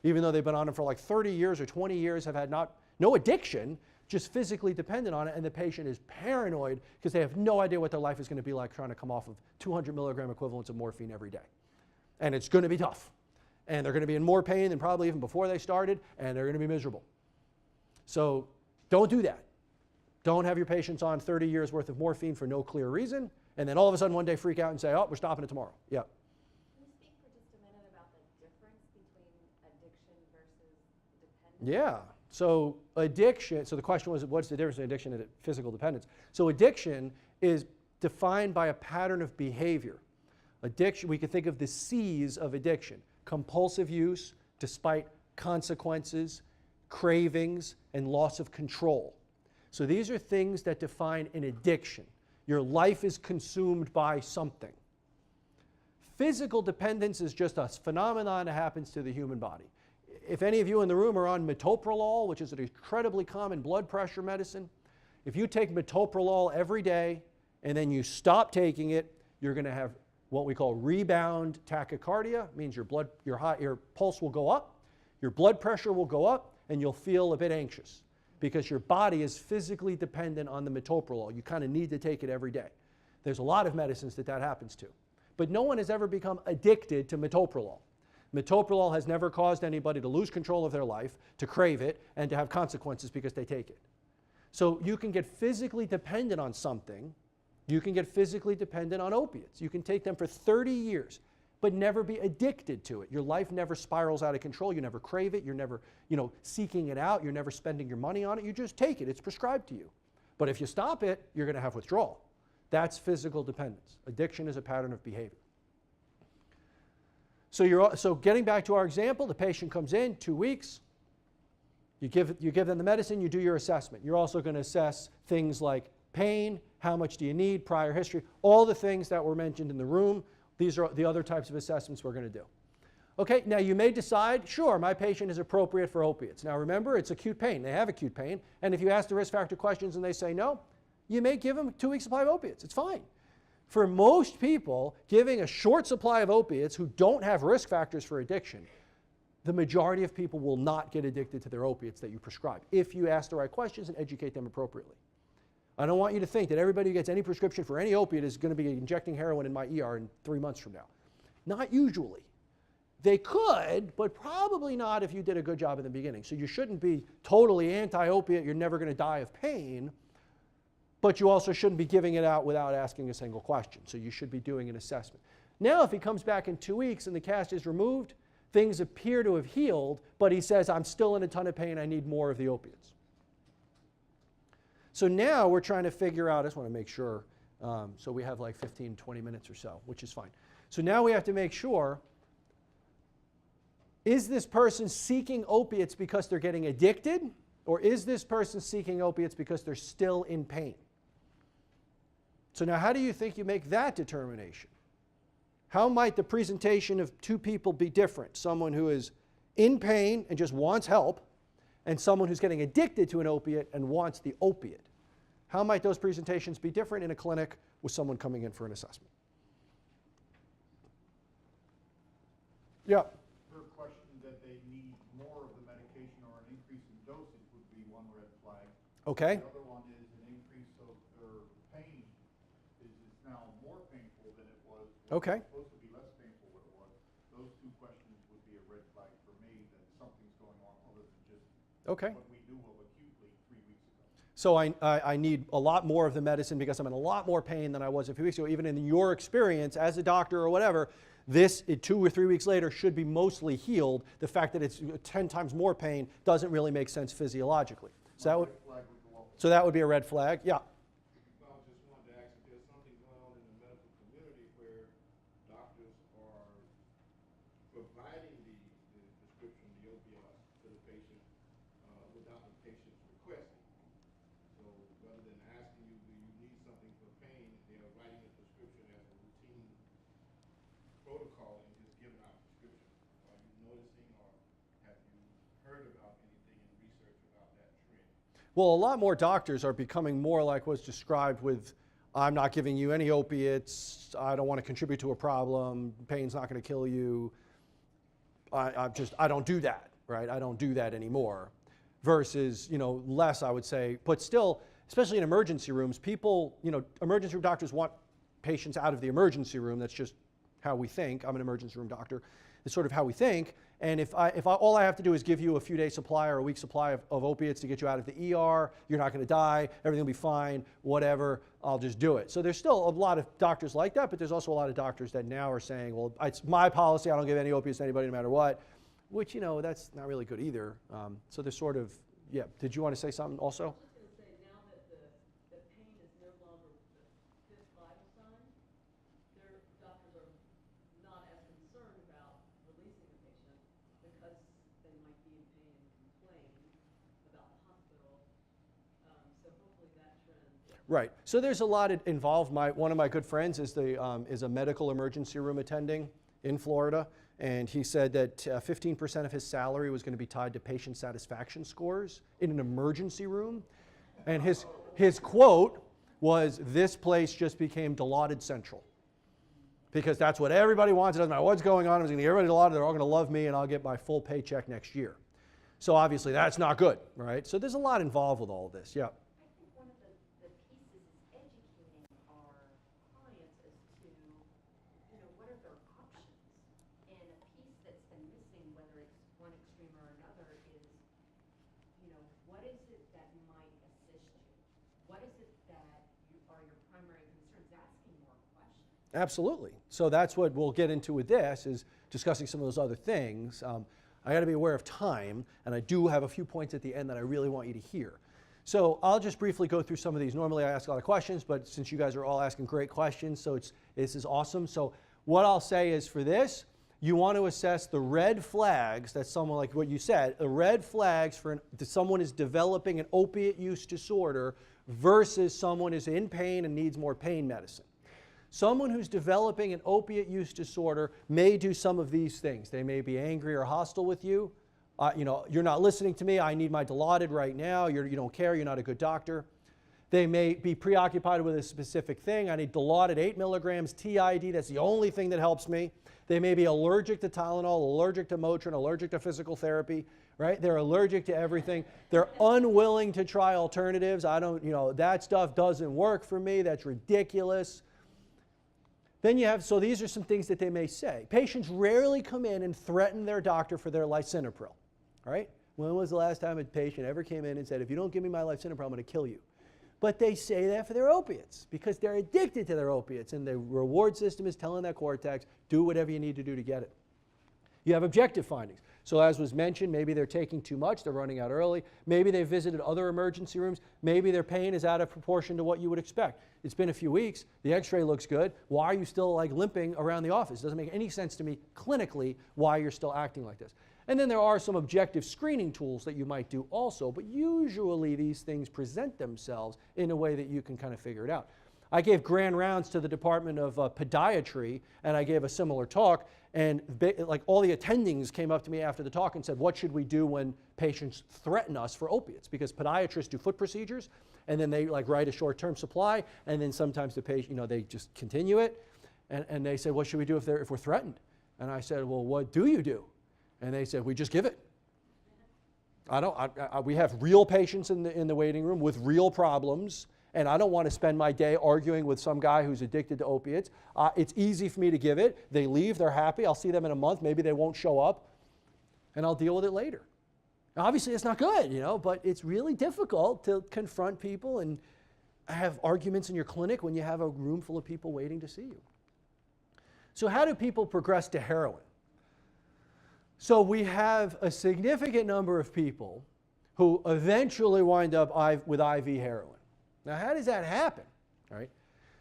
Even though they've been on them for like 30 years or 20 years, have had no addiction, just physically dependent on it, and the patient is paranoid because they have no idea what their life is going to be like trying to come off of 200 milligram equivalents of morphine every day. And it's going to be tough. And they're going to be in more pain than probably even before they started, and they're going to be miserable. So don't do that. Don't have your patients on 30 years worth of morphine for no clear reason, and then all of a sudden one day freak out and say, oh, we're stopping it tomorrow. Yeah. Can you speak for just a minute about the difference between addiction versus dependence? Yeah. So addiction, so the question was, what's the difference in addiction and physical dependence? So addiction is defined by a pattern of behavior. Addiction, we can think of the C's of addiction: compulsive use, despite consequences, cravings, and loss of control. So these are things that define an addiction. Your life is consumed by something. Physical dependence is just a phenomenon that happens to the human body. If any of you in the room are on metoprolol, which is an incredibly common blood pressure medicine, if you take metoprolol every day and then you stop taking it, you're going to have what we call rebound tachycardia. It means your pulse will go up, your blood pressure will go up, and you'll feel a bit anxious because your body is physically dependent on the metoprolol. You kind of need to take it every day. There's a lot of medicines that happens to. But no one has ever become addicted to metoprolol. Metoprolol has never caused anybody to lose control of their life, to crave it, and to have consequences because they take it. So you can get physically dependent on something. You can get physically dependent on opiates. You can take them for 30 years, but never be addicted to it. Your life never spirals out of control. You never crave it. You're never, seeking it out. You're never spending your money on it. You just take it. It's prescribed to you. But if you stop it, you're going to have withdrawal. That's physical dependence. Addiction is a pattern of behavior. So getting back to our example, the patient comes in, 2 weeks. You give them the medicine. You do your assessment. You're also going to assess things like pain, how much do you need, prior history, all the things that were mentioned in the room. These are the other types of assessments we're going to do. Okay, now you may decide, sure, my patient is appropriate for opiates. Now remember, it's acute pain. They have acute pain. And if you ask the risk factor questions and they say no, you may give them a 2-week supply of opiates. It's fine. For most people, giving a short supply of opiates who don't have risk factors for addiction, the majority of people will not get addicted to their opiates that you prescribe if you ask the right questions and educate them appropriately. I don't want you to think that everybody who gets any prescription for any opiate is going to be injecting heroin in my ER in 3 months from now. Not usually. They could, but probably not if you did a good job in the beginning. So you shouldn't be totally anti-opiate, you're never going to die of pain, but you also shouldn't be giving it out without asking a single question. So you should be doing an assessment. Now if he comes back in 2 weeks and the cast is removed, things appear to have healed, but he says, I'm still in a ton of pain, I need more of the opiates. So now we're trying to figure out, I just want to make sure, so we have like 15, 20 minutes or so, which is fine. So now we have to make sure, is this person seeking opiates because they're getting addicted, or is this person seeking opiates because they're still in pain? So now how do you think you make that determination? How might the presentation of two people be different? Someone who is in pain and just wants help, and someone who's getting addicted to an opiate and wants the opiate. How might those presentations be different in a clinic with someone coming in for an assessment? Yeah. Her question that they need more of the medication or an increase in dosage would be one red flag. Okay. The other one is an increase of their pain is now more painful than it was. Okay. It was supposed to be less painful than it was. Those two questions would be a red flag for me that something's going on other than just Okay. what we knew of acutely 3 weeks ago. So I need a lot more of the medicine because I'm in a lot more pain than I was a few weeks ago. Even in your experience as a doctor or whatever, this 2 or 3 weeks later should be mostly healed. The fact that it's 10 times more pain doesn't really make sense physiologically. So that would be a red flag. Yeah. Well, I just wanted to ask if there's something going on in the medical community where doctors are providing the prescription, the opioids, to the patient without the patient's requesting. So rather than asking you, do you need something for pain, they're writing a prescription as a routine protocol and just giving out prescriptions. Are you noticing or have you heard about anything in research about that trend? Well, a lot more doctors are becoming more like what's described with, I'm not giving you any opiates, I don't want to contribute to a problem, pain's not going to kill you. I don't do that, right? I don't do that anymore. Versus, less, I would say, but still, especially in emergency rooms, people, emergency room doctors want patients out of the emergency room. That's just how we think. I'm an emergency room doctor. It's sort of how we think. And if all I have to do is give you a few days supply or a week supply of opiates to get you out of the ER, you're not going to die, everything will be fine, whatever, I'll just do it. So there's still a lot of doctors like that, but there's also a lot of doctors that now are saying, well, it's my policy, I don't give any opiates to anybody no matter what, which, that's not really good either. So there's sort of, yeah. Did you want to say something also? I was just going to say, now that the pain is no longer the fifth vital sign, their doctors are not as concerned about releasing the patient because they might be in pain and complain about the hospital. So hopefully that trend. Right. So there's a lot involved. One of my good friends is a medical emergency room attending in Florida, and he said that 15% of his salary was going to be tied to patient satisfaction scores in an emergency room. And his quote was, "This place just became Dilaudid Central." Because that's what everybody wants. It doesn't matter what's going on. I'm going to get everybody Dilaudid. They're all going to love me, and I'll get my full paycheck next year. So obviously that's not good, right? So there's a lot involved with all of this. Yeah. I think one of the pieces is educating our clients as to, what are their options? And a piece that's been missing, whether it's one extreme or another, is, what is it that might assist you? What is it that are your primary concerns? Asking more questions. Absolutely. So that's what we'll get into with this, is discussing some of those other things. I got to be aware of time, and I do have a few points at the end that I really want you to hear. So I'll just briefly go through some of these. Normally I ask a lot of questions, but since you guys are all asking great questions, so this is awesome. So what I'll say is, for this, you want to assess the red flags that someone, like what you said, the red flags for someone is developing an opiate use disorder versus someone is in pain and needs more pain medicine. Someone who's developing an opiate use disorder may do some of these things. They may be angry or hostile with you. You're not listening to me. I need my Dilaudid right now. You don't care. You're not a good doctor. They may be preoccupied with a specific thing. I need Dilaudid 8 milligrams, TID. That's the only thing that helps me. They may be allergic to Tylenol, allergic to Motrin, allergic to physical therapy, right? They're allergic to everything. They're unwilling to try alternatives. That stuff doesn't work for me. That's ridiculous. Then you have, so these are some things that they may say. Patients rarely come in and threaten their doctor for their lisinopril, right? When was the last time a patient ever came in and said, if you don't give me my lisinopril, I'm going to kill you? But they say that for their opiates because they're addicted to their opiates, and the reward system is telling that cortex, do whatever you need to do to get it. You have objective findings. So as was mentioned, maybe they're taking too much, they're running out early. Maybe they visited other emergency rooms. Maybe their pain is out of proportion to what you would expect. It's been a few weeks, the x-ray looks good. Why are you still limping around the office? It doesn't make any sense to me clinically why you're still acting like this. And then there are some objective screening tools that you might do also, but usually these things present themselves in a way that you can kind of figure it out. I gave grand rounds to the Department of Podiatry, and I gave a similar talk, and all the attendings came up to me after the talk and said, what should we do when patients threaten us for opiates? Because podiatrists do foot procedures, and then they write a short-term supply, and then sometimes the patient, they just continue it, and they said, what should we do if we're threatened? And I said, well, what do you do? And they said, we just give it. We have real patients in the waiting room with real problems, and I don't want to spend my day arguing with some guy who's addicted to opiates. It's easy for me to give it. They leave, they're happy. I'll see them in a month. Maybe they won't show up, and I'll deal with it later. Obviously, it's not good, but it's really difficult to confront people and have arguments in your clinic when you have a room full of people waiting to see you. So how do people progress to heroin? So we have a significant number of people who eventually wind up with IV heroin. Now, how does that happen? All right.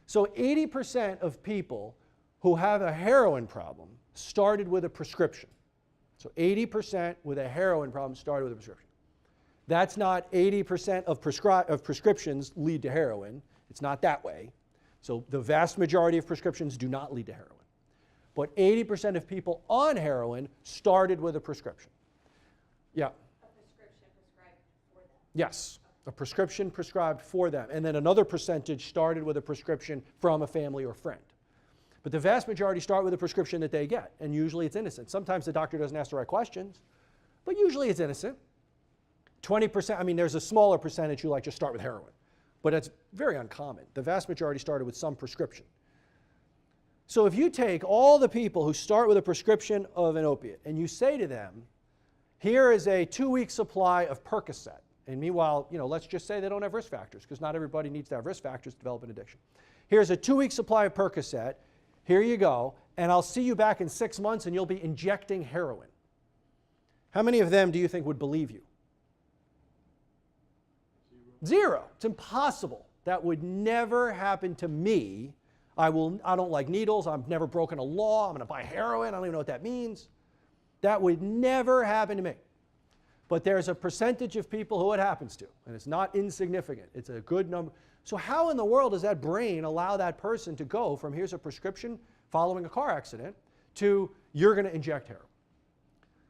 So 80% of people who have a heroin problem started with a prescription. So 80% with a heroin problem started with a prescription. That's not 80% of prescriptions lead to heroin. It's not that way. So the vast majority of prescriptions do not lead to heroin. But 80% of people on heroin started with a prescription. Yeah. A prescription prescribed for them. Yes. A prescription prescribed for them. And then another percentage started with a prescription from a family or friend. But the vast majority start with a prescription that they get, and usually it's innocent. Sometimes the doctor doesn't ask the right questions, but usually it's innocent. 20%, there's a smaller percentage who just start with heroin, but it's very uncommon. The vast majority started with some prescription. So if you take all the people who start with a prescription of an opiate and you say to them, here is a 2-week supply of Percocet, and meanwhile, let's just say they don't have risk factors, because not everybody needs to have risk factors to develop an addiction. Here's a 2-week supply of Percocet. Here you go, and I'll see you back in 6 months and you'll be injecting heroin. How many of them do you think would believe you? Zero. It's impossible. That would never happen to me. I don't like needles. I've never broken a law. I'm going to buy heroin. I don't even know what that means. That would never happen to me. But there's a percentage of people who it happens to, and it's not insignificant. It's a good number. So how in the world does that brain allow that person to go from here's a prescription following a car accident to you're going to inject heroin?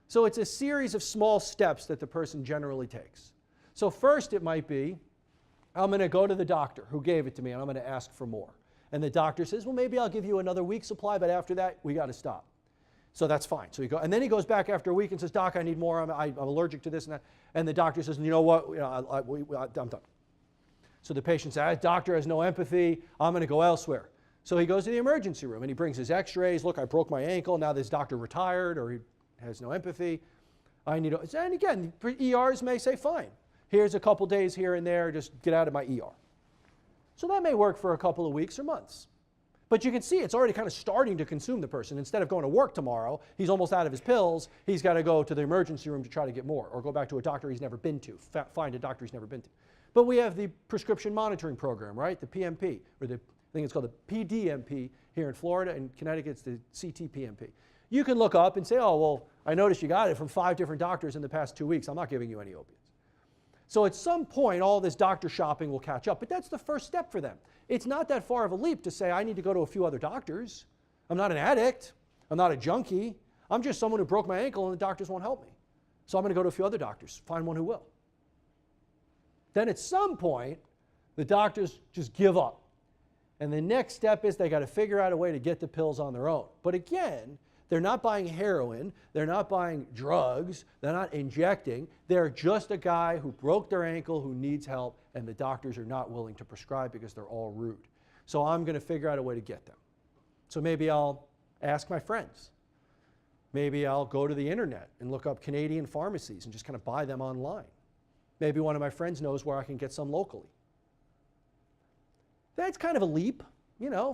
So it's a series of small steps that the person generally takes. So first it might be, I'm going to go to the doctor who gave it to me and I'm going to ask for more. And the doctor says, well, maybe I'll give you another week's supply, but after that, we got to stop. So that's fine. So and then he goes back after a week and says, Doc, I need more. I'm allergic to this and that. And the doctor says, you know what? I'm done. So the patient says, doctor has no empathy. I'm going to go elsewhere. So he goes to the emergency room and he brings his x-rays. Look, I broke my ankle. Now this doctor retired or he has no empathy. And again, ERs may say, fine. Here's a couple days here and there. Just get out of my ER. So that may work for a couple of weeks or months. But you can see it's already kind of starting to consume the person. Instead of going to work tomorrow, he's almost out of his pills. He's got to go to the emergency room to try to get more, or go back to a doctor he's never been to, find a doctor he's never been to. But we have the prescription monitoring program, right? The PMP, or I think it's called the PDMP here in Florida, and Connecticut it's the CTPMP. You can look up and say, oh, well, I noticed you got it from 5 different doctors in the past 2 weeks. I'm not giving you any opiates. So at some point, all this doctor shopping will catch up, but that's the first step for them. It's not that far of a leap to say, I need to go to a few other doctors. I'm not an addict. I'm not a junkie. I'm just someone who broke my ankle and the doctors won't help me. So I'm going to go to a few other doctors, find one who will. Then at some point, the doctors just give up. And the next step is they got to figure out a way to get the pills on their own. But again, they're not buying heroin, they're not buying drugs, they're not injecting. They're just a guy who broke their ankle who needs help, and the doctors are not willing to prescribe because they're all rude. So I'm going to figure out a way to get them. So maybe I'll ask my friends. Maybe I'll go to the internet and look up Canadian pharmacies and just kind of buy them online. Maybe one of my friends knows where I can get some locally. That's kind of a leap.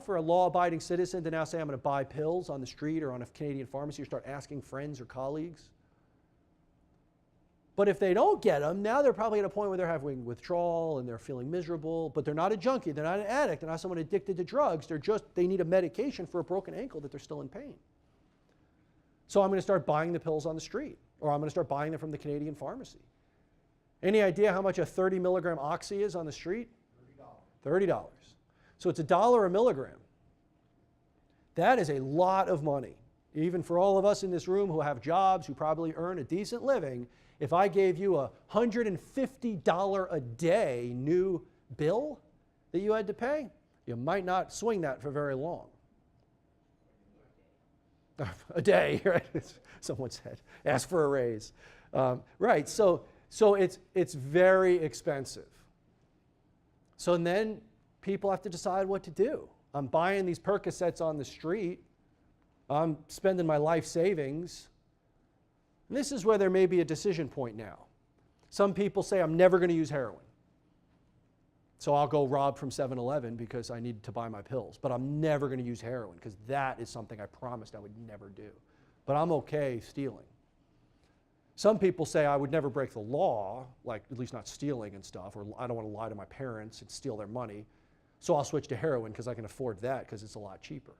For a law-abiding citizen to now say I'm going to buy pills on the street or on a Canadian pharmacy or start asking friends or colleagues. But if they don't get them, now they're probably at a point where they're having withdrawal and they're feeling miserable, but they're not a junkie, they're not an addict, they're not someone addicted to drugs, they need a medication for a broken ankle that they're still in pain. So I'm going to start buying the pills on the street, or I'm going to start buying them from the Canadian pharmacy. Any idea how much a 30 milligram oxy is on the street? $30. So it's $1 a milligram. That is a lot of money. Even for all of us in this room who have jobs, who probably earn a decent living, if I gave you a $150 a day new bill that you had to pay, you might not swing that for very long. A day, right? Someone said, ask for a raise. Right, so it's very expensive. So then people have to decide what to do. I'm buying these Percocets on the street. I'm spending my life savings. And this is where there may be a decision point now. Some people say, I'm never going to use heroin. So I'll go rob from 7-Eleven because I need to buy my pills. But I'm never going to use heroin because that is something I promised I would never do. But I'm okay stealing. Some people say I would never break the law, like at least not stealing and stuff, or I don't want to lie to my parents and steal their money. So I'll switch to heroin because I can afford that because it's a lot cheaper.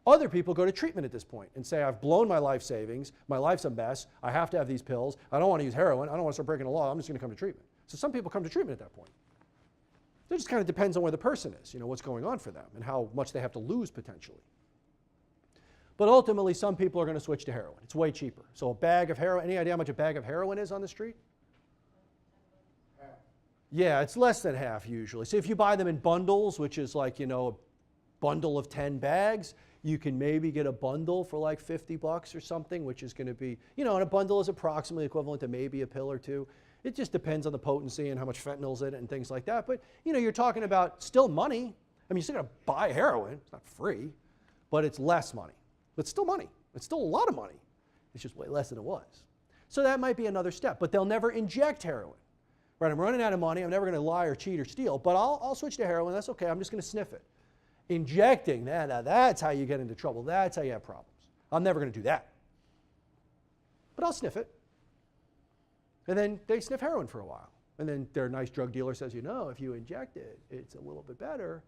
Other people go to treatment at this point and say, I've blown my life savings, my life's a mess, I have to have these pills, I don't want to use heroin, I don't want to start breaking the law, I'm just going to come to treatment. So some people come to treatment at that point. It just kind of depends on where the person is, what's going on for them and how much they have to lose potentially. But ultimately, some people are going to switch to heroin. It's way cheaper. So a bag of heroin, any idea how much a bag of heroin is on the street? Half. Yeah, it's less than half usually. So if you buy them in bundles, which is like, a bundle of 10 bags, you can maybe get a bundle for like $50 or something, which is going to be, and a bundle is approximately equivalent to maybe a pill or two. It just depends on the potency and how much fentanyl's in it and things like that. But, you're talking about still money. I mean, you're still going to buy heroin. It's not free, but it's less money. But it's still money. It's still a lot of money. It's just way less than it was. So that might be another step. But they'll never inject heroin. Right? I'm running out of money. I'm never going to lie or cheat or steal. But I'll switch to heroin. That's okay. I'm just going to sniff it. Injecting, that's how you get into trouble. That's how you have problems. I'm never going to do that. But I'll sniff it. And then they sniff heroin for a while. And then their nice drug dealer says, if you inject it, it's a little bit better.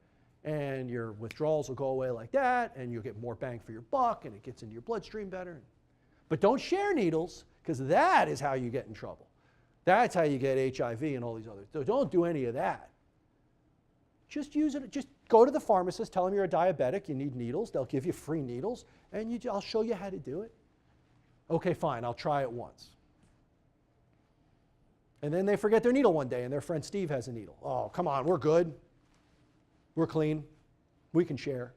And your withdrawals will go away like that. And you'll get more bang for your buck. And it gets into your bloodstream better. But don't share needles, because that is how you get in trouble. That's how you get HIV and all these others. So don't do any of that. Just use it. Just go to the pharmacist. Tell them you're a diabetic. You need needles. They'll give you free needles. And I'll show you how to do it. Okay, fine. I'll try it once. And then they forget their needle one day, and their friend Steve has a needle. Oh, come on, we're good. We're clean. We can share.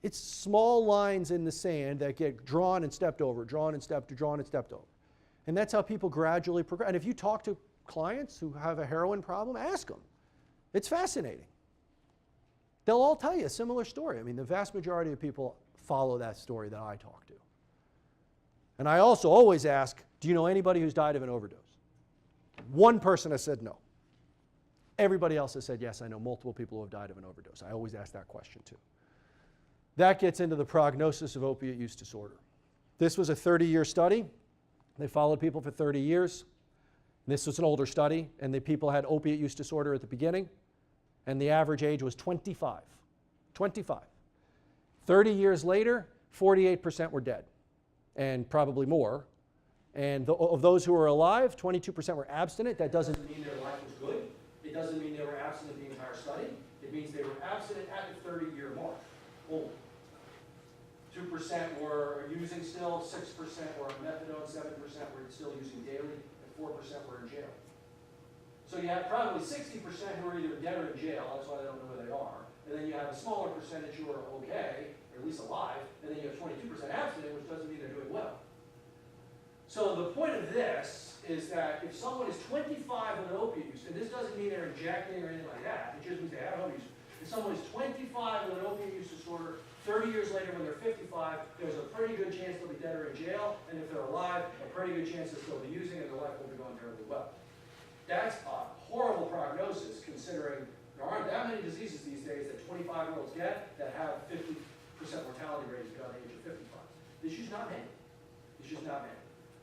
It's small lines in the sand that get drawn and stepped over, drawn and stepped over. And that's how people gradually progress. And if you talk to clients who have a heroin problem, ask them. It's fascinating. They'll all tell you a similar story. I mean, the vast majority of people follow that story that I talk to. And I also always ask, do you know anybody who's died of an overdose? One person has said no. Everybody else has said yes. I know multiple people who have died of an overdose. I always ask that question too. That gets into the prognosis of opiate use disorder. This was a 30-year study. They followed people for 30 years. This was an older study, and the people had opiate use disorder at the beginning, and the average age was 25. 25. 30 years later, 48% were dead, and probably more. And of those who were alive, 22% were abstinent. That doesn't mean their life was good. It doesn't mean they were abstinent the entire study. It means they were abstinent at the 30-year mark only. 2% were using still, 6% were on methadone, 7% were still using daily, and 4% were in jail. So you have probably 60% who are either dead or in jail, that's why they don't know where they are. And then you have a smaller percentage who are okay, or at least alive, and then you have 22% abstinent, which doesn't mean they're doing well. So the point of this is that if someone is 25 with an opiate use, and this doesn't mean they're injecting or anything like that, it just means they have opiate use. If someone is 25 with an opiate use disorder, 30 years later when they're 55, there's a pretty good chance they'll be dead or in jail, and if they're alive, a pretty good chance they'll still be using and their life will be going terribly well. That's a horrible prognosis considering there aren't that many diseases these days that 25-year-olds get that have 50% mortality rates beyond the age of 55. There's just not many. There's just not many.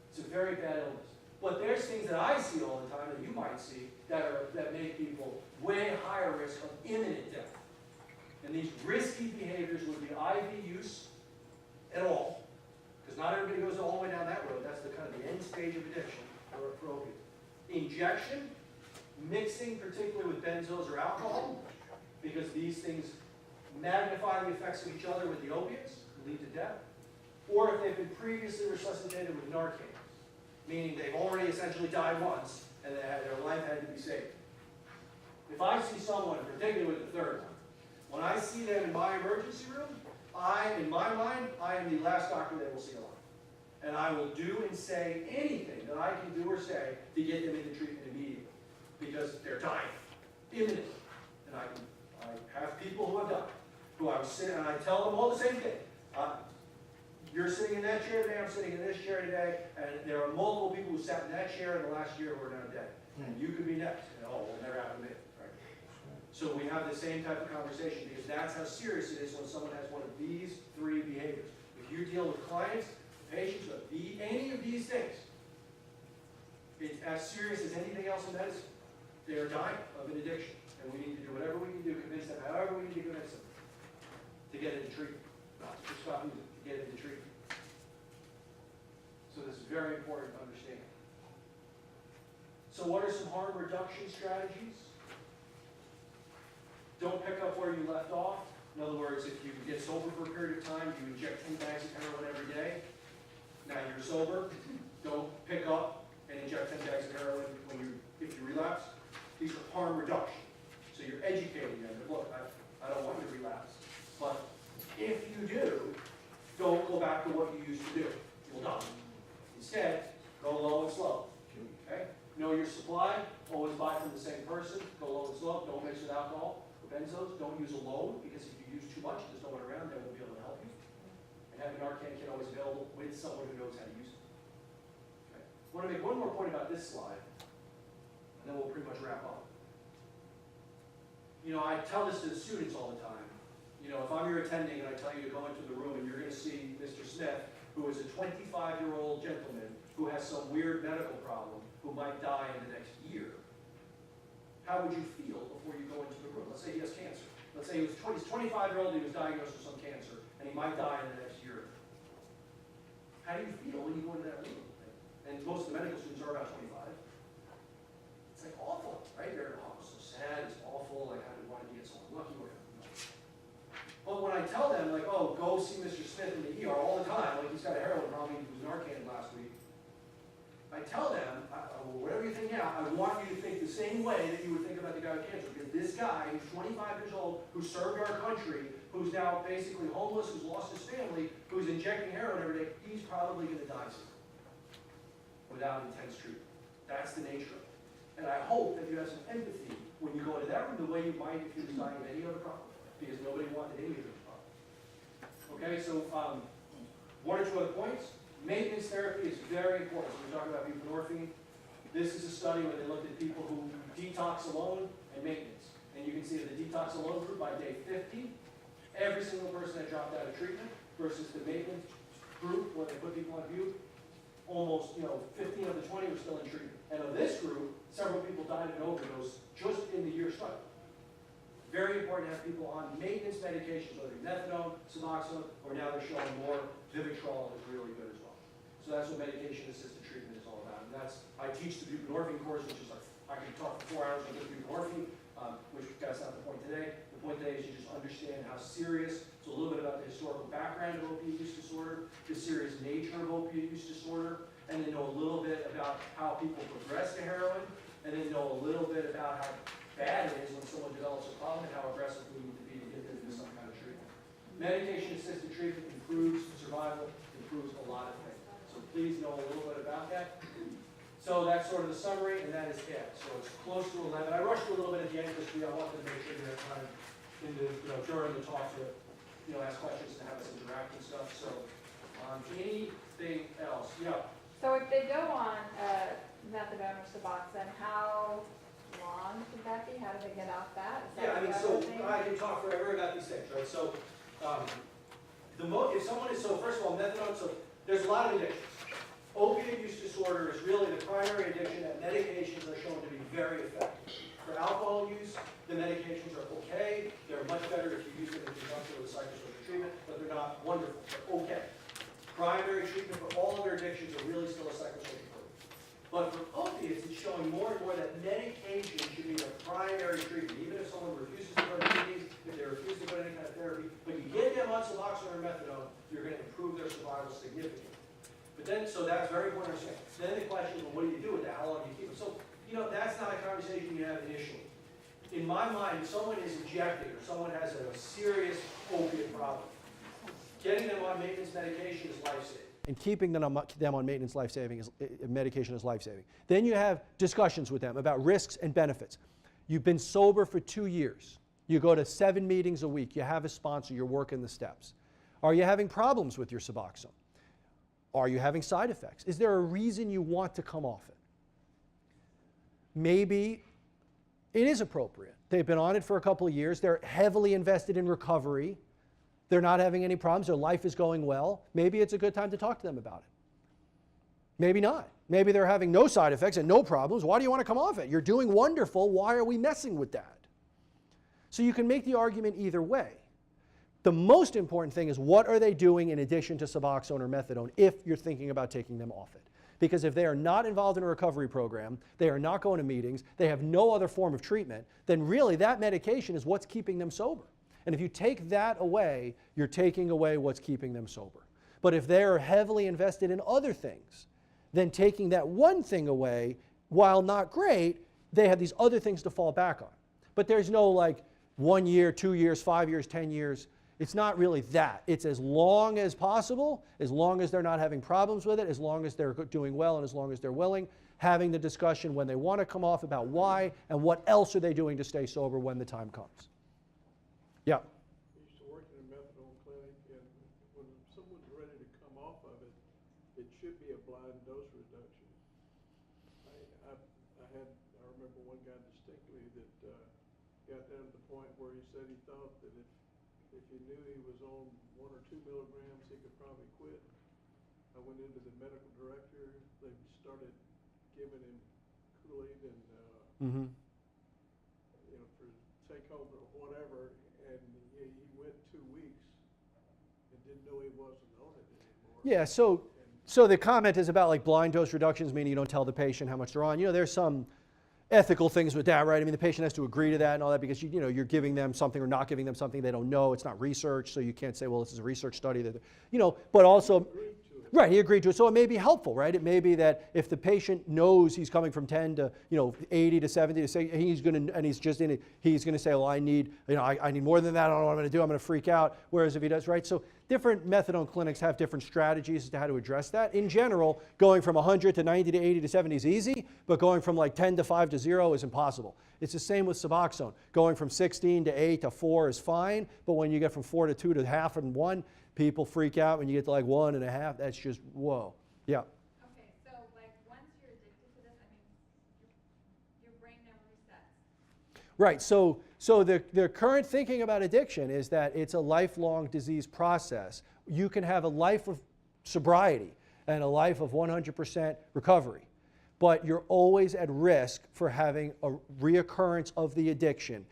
It's a very bad illness. But there's things that I see all the time that you might see that make people way higher risk of imminent death. And these risky behaviors would be IV use at all, because not everybody goes all the way down that road. That's the kind of the end stage of addiction for opiates. Injection, mixing particularly with benzos or alcohol, because these things magnify the effects of each other with the opiates and lead to death. Or if they've been previously resuscitated with Narcan, meaning they've already essentially died once and their life had to be saved. If I see someone, particularly with the third one, when I see them in my emergency room, in my mind, I am the last doctor they will see alive. And I will do and say anything that I can do or say to get them into treatment immediately, because they're dying imminently. And I have people who have died, who I was sitting, and I tell them all the same thing. You're sitting in that chair today, I'm sitting in this chair today, and there are multiple people who sat in that chair in the last year who are now dead. And you could be next. And, oh, well, it never happened to me. Right? So we have the same type of conversation because that's how serious it is when someone has one of these three behaviors. If you deal with clients, patients who have any of these things, it's as serious as anything else in medicine. They are dying of an addiction. And we need to do whatever we can do, convince them, however we need to convince them, to get into treatment. Not to stop using it, to get into treatment. So this is very important to understand. So what are some harm reduction strategies? Don't pick up where you left off. In other words, if you get sober for a period of time, you inject 10 bags of heroin every day. Now you're sober. Don't pick up and inject 10 bags of heroin if you relapse. These are harm reduction. So you're educating them. Look, I don't want you to relapse. But if you do, don't go back to what you used to do. You'll die. Instead, go low and slow. Okay? Know your supply. Always buy from the same person. Go low and slow. Don't mix with alcohol or benzos. Don't use alone, because if you use too much, there's no one around, they won't be able to help you. And have an Narcan kit always available with someone who knows how to use it. Okay? I want to make one more point about this slide, and then we'll pretty much wrap up. You know, I tell this to the students all the time. You know, if I'm your attending and I tell you to go into the room and you're going to see Mr. Smith, who is a 25-year-old gentleman who has some weird medical problem who might die in the next year, how would you feel before you go into the room? Let's say he has cancer. Let's say he's 25-year-old, he was diagnosed with some cancer, and he might die in the next year. How do you feel when you go into that room? And most of the medical students are about 25. It's like awful, right? They're so sad, it's awful, like I wanted to get so unlucky, whatever. But when I tell them, like, oh, go see Mr. Smith in the ER all the time, like he's got a heroin problem, he was Narcan last week, I tell them, whatever you think now, I want you to think the same way that you would think about the guy with cancer. Because this guy, who's 25 years old, who served our country, who's now basically homeless, who's lost his family, who's injecting heroin every day, he's probably going to die soon without intense treatment. That's the nature of it. And I hope that you have some empathy when you go into that room the way you might if you were dying of any other problem. Because nobody wanted any of those problems. Okay, so one or two other points. Maintenance therapy is very important. So we're talking about buprenorphine. This is a study where they looked at people who detox alone and maintenance. And you can see the detox alone group by day 50, every single person that dropped out of treatment versus the maintenance group where they put people on view, almost 15 of the 20 were still in treatment. And of this group, several people died of an overdose just in the year study. Very important to have people on maintenance medications, whether it's methadone, Suboxone, or now they're showing more Vivitrol is really good as well. So that's what medication-assisted treatment is all about. And I teach the buprenorphine course, which is like, I could talk for 4 hours on just buprenorphine, which that's not the point today. The point today is you just understand how serious, so a little bit about the historical background of opiate use disorder, the serious nature of opiate use disorder, and then know a little bit about how people progress to heroin, and then know a little bit about how bad it is when someone develops a problem and how aggressive we need to be to get them into some kind of treatment. Medication-assisted treatment improves survival, improves a lot of things. So please know a little bit about that. So that's sort of the summary, and that is it. So it's close to 11. I rushed a little bit at the end because I wanted to make sure you had time during the talk to ask questions and have us interact and stuff. So anything else? Yeah. So if they go on methadone or Suboxone, how long should that be? How do they get off that? Is that Yeah, I mean, the so other thing? I can talk forever about these things, right? So, if someone is, so first of all, methadone, so there's a lot of addictions. Opiate use disorder is really the primary addiction that medications are shown to be very effective. For alcohol use, the medications are okay. They're much better if you use them in conjunction with psychosocial treatment, but they're not wonderful. They're okay. Primary treatment for all other addictions are really still a psychosocial program. But for opiates, it's showing more and more that medication should be the primary treatment. Even if someone refuses to go to meetings, if they refuse to go to any kind of therapy, but you get them on Suboxone or methadone, you're going to improve their survival significantly. But then, so that's very important to understand. Then the question is, well, what do you do with that? How long do you keep them? So, that's not a conversation you have initially. In my mind, if someone is injecting or someone has a serious opiate problem, getting them on maintenance medication is life-saving. And keeping them on maintenance medication is life-saving. Then you have discussions with them about risks and benefits. You've been sober for 2 years. You go to 7 meetings a week. You have a sponsor. You're working the steps. Are you having problems with your Suboxone? Are you having side effects? Is there a reason you want to come off it? Maybe it is appropriate. They've been on it for a couple of years. They're heavily invested in recovery. They're not having any problems. Their life is going well. Maybe it's a good time to talk to them about it. Maybe not. Maybe they're having no side effects and no problems. Why do you want to come off it? You're doing wonderful. Why are we messing with that? So you can make the argument either way. The most important thing is, what are they doing in addition to Suboxone or methadone if you're thinking about taking them off it? Because if they are not involved in a recovery program, they are not going to meetings, they have no other form of treatment, then really that medication is what's keeping them sober. And if you take that away, you're taking away what's keeping them sober. But if they are heavily invested in other things, then taking that one thing away, while not great, they have these other things to fall back on. But there's no like 1 year, 2 years, 5 years, 10 years. It's not really that. It's as long as possible, as long as they're not having problems with it, as long as they're doing well, and as long as they're willing, having the discussion when they want to come off about why and what else are they doing to stay sober when the time comes. Yeah. I used to work in a methadone clinic, and when someone's ready to come off of it, it should be a blind dose reduction. I remember one guy distinctly that got down to the point where he said he thought that if he knew he was on 1 or 2 milligrams, he could probably quit. I went into the medical director. They started giving him Kool-Aid and for take home or whatever, and he went 2 weeks and didn't know he wasn't on it anymore. Yeah. So the comment is about like blind dose reductions, meaning you don't tell the patient how much they're on. There's some ethical things with that, right? I mean, the patient has to agree to that and all that, because you're giving them something or not giving them something they don't know. It's not research, so you can't say, well, this is a research study that, but also, right, he agreed to it. So it may be helpful, right? It may be that if the patient knows he's coming from 10 to 80 to 70 to say he's going to say, well, I need more than that. I don't know what I'm going to do. I'm going to freak out. Whereas if he does, right? So different methadone clinics have different strategies as to how to address that. In general, going from 100 to 90 to 80 to 70 is easy, but going from like 10 to 5 to 0 is impossible. It's the same with Suboxone. Going from 16 to 8 to 4 is fine, but when you get from 4 to 2 to half and 1, people freak out. When you get to like 1 1/2, that's just, whoa. Yeah. Okay, so like once you're addicted to this, I mean, your brain never resets. Right. So the current thinking about addiction is that it's a lifelong disease process. You can have a life of sobriety and a life of 100% recovery, but you're always at risk for having a reoccurrence of the addiction.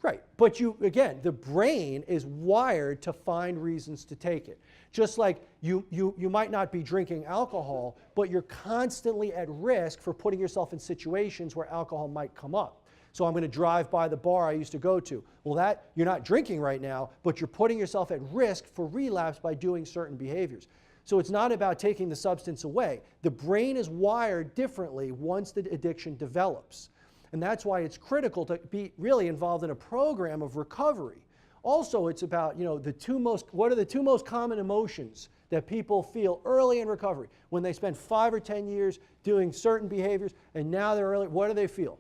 Right, but again, the brain is wired to find reasons to take it. Just like you might not be drinking alcohol, but you're constantly at risk for putting yourself in situations where alcohol might come up. So I'm going to drive by the bar I used to go to. Well, you're not drinking right now, but you're putting yourself at risk for relapse by doing certain behaviors. So it's not about taking the substance away. The brain is wired differently once the addiction develops. And that's why it's critical to be really involved in a program of recovery. Also, it's about, what are the 2 most common emotions that people feel early in recovery? When they spend 5 or 10 years doing certain behaviors, and now they're early, what do they feel?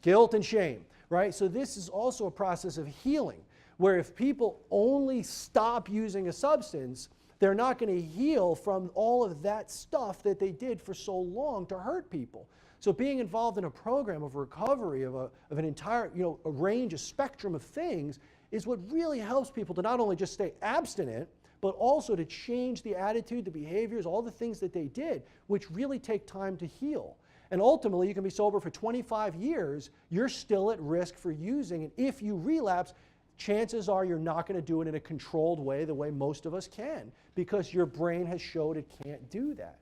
Guilt and shame, right? So this is also a process of healing, where if people only stop using a substance, they're not going to heal from all of that stuff that they did for so long to hurt people. So being involved in a program of recovery of an entire, a range, a spectrum of things is what really helps people to not only just stay abstinent, but also to change the attitude, the behaviors, all the things that they did, which really take time to heal. And ultimately, you can be sober for 25 years, you're still at risk for using, and if you relapse, chances are you're not going to do it in a controlled way, the way most of us can, because your brain has showed it can't do that.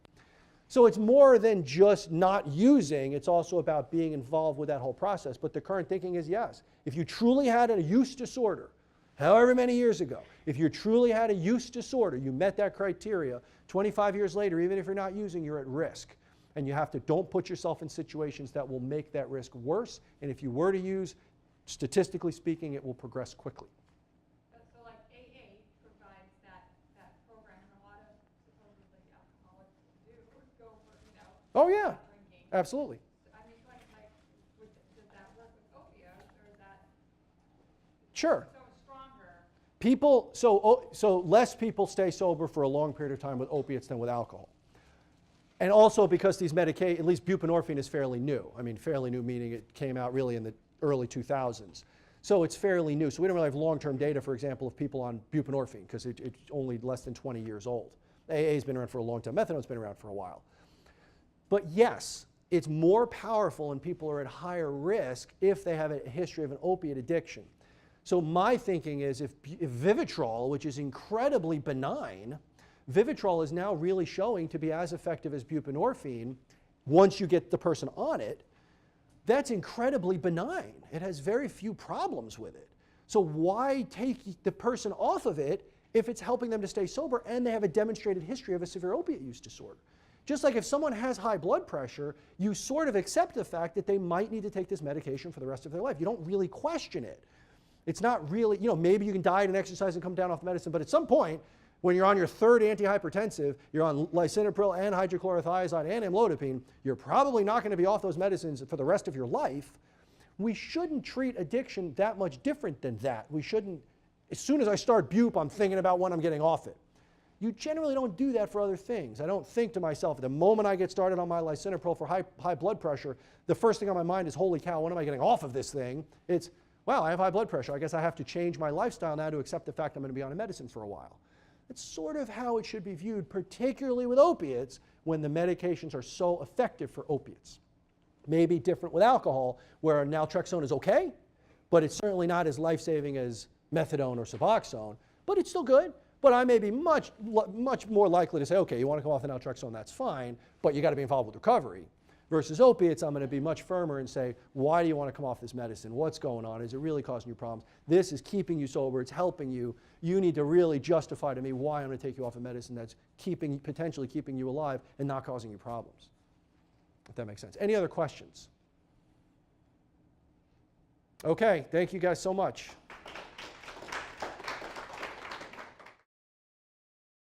So it's more than just not using, it's also about being involved with that whole process. But the current thinking is, yes, if you truly had a use disorder, however many years ago, if you truly had a use disorder, you met that criteria, 25 years later, even if you're not using, you're at risk. And you have to, don't put yourself in situations that will make that risk worse. And if you were to use, statistically speaking, it will progress quickly. So like AA provides that program, and a lot of supposedly alcoholics do go for, Oh yeah, drinking. absolutely. I mean, does that work with opioids, or is that Sure. so stronger? People, so less people stay sober for a long period of time with opiates than with alcohol. And also because these medications, at least buprenorphine is fairly new. I mean, fairly new meaning it came out really in the early 2000s. So it's fairly new. So we don't really have long-term data, for example, of people on buprenorphine because it's only less than 20 years old. AA's been around for a long time. Methadone's been around for a while. But yes, it's more powerful and people are at higher risk if they have a history of an opiate addiction. So my thinking is if Vivitrol, which is incredibly benign, Vivitrol is now really showing to be as effective as buprenorphine once you get the person on it. That's incredibly benign. It has very few problems with it. So why take the person off of it if it's helping them to stay sober and they have a demonstrated history of a severe opiate use disorder? Just like if someone has high blood pressure, you sort of accept the fact that they might need to take this medication for the rest of their life. You don't really question it. It's not really, maybe you can diet and exercise and come down off medicine, but at some point, when you're on your third antihypertensive, you're on lisinopril and hydrochlorothiazide and amlodipine, you're probably not going to be off those medicines for the rest of your life. We shouldn't treat addiction that much different than that. We shouldn't, as soon as I start bupe, I'm thinking about when I'm getting off it. You generally don't do that for other things. I don't think to myself, the moment I get started on my lisinopril for high blood pressure, the first thing on my mind is, holy cow, when am I getting off of this thing? It's, wow, I have high blood pressure. I guess I have to change my lifestyle now to accept the fact I'm going to be on a medicine for a while. It's sort of how it should be viewed, particularly with opiates, when the medications are so effective for opiates. Maybe different with alcohol, where naltrexone is okay, but it's certainly not as life-saving as methadone or Suboxone, but it's still good. But I may be much more likely to say, okay, you want to come off the naltrexone, that's fine, but you got to be involved with recovery. Versus opiates, I'm going to be much firmer and say, why do you want to come off this medicine? What's going on? Is it really causing you problems? This is keeping you sober. It's helping you. You need to really justify to me why I'm going to take you off a medicine that's potentially keeping you alive and not causing you problems. If that makes sense. Any other questions? Okay, thank you guys so much.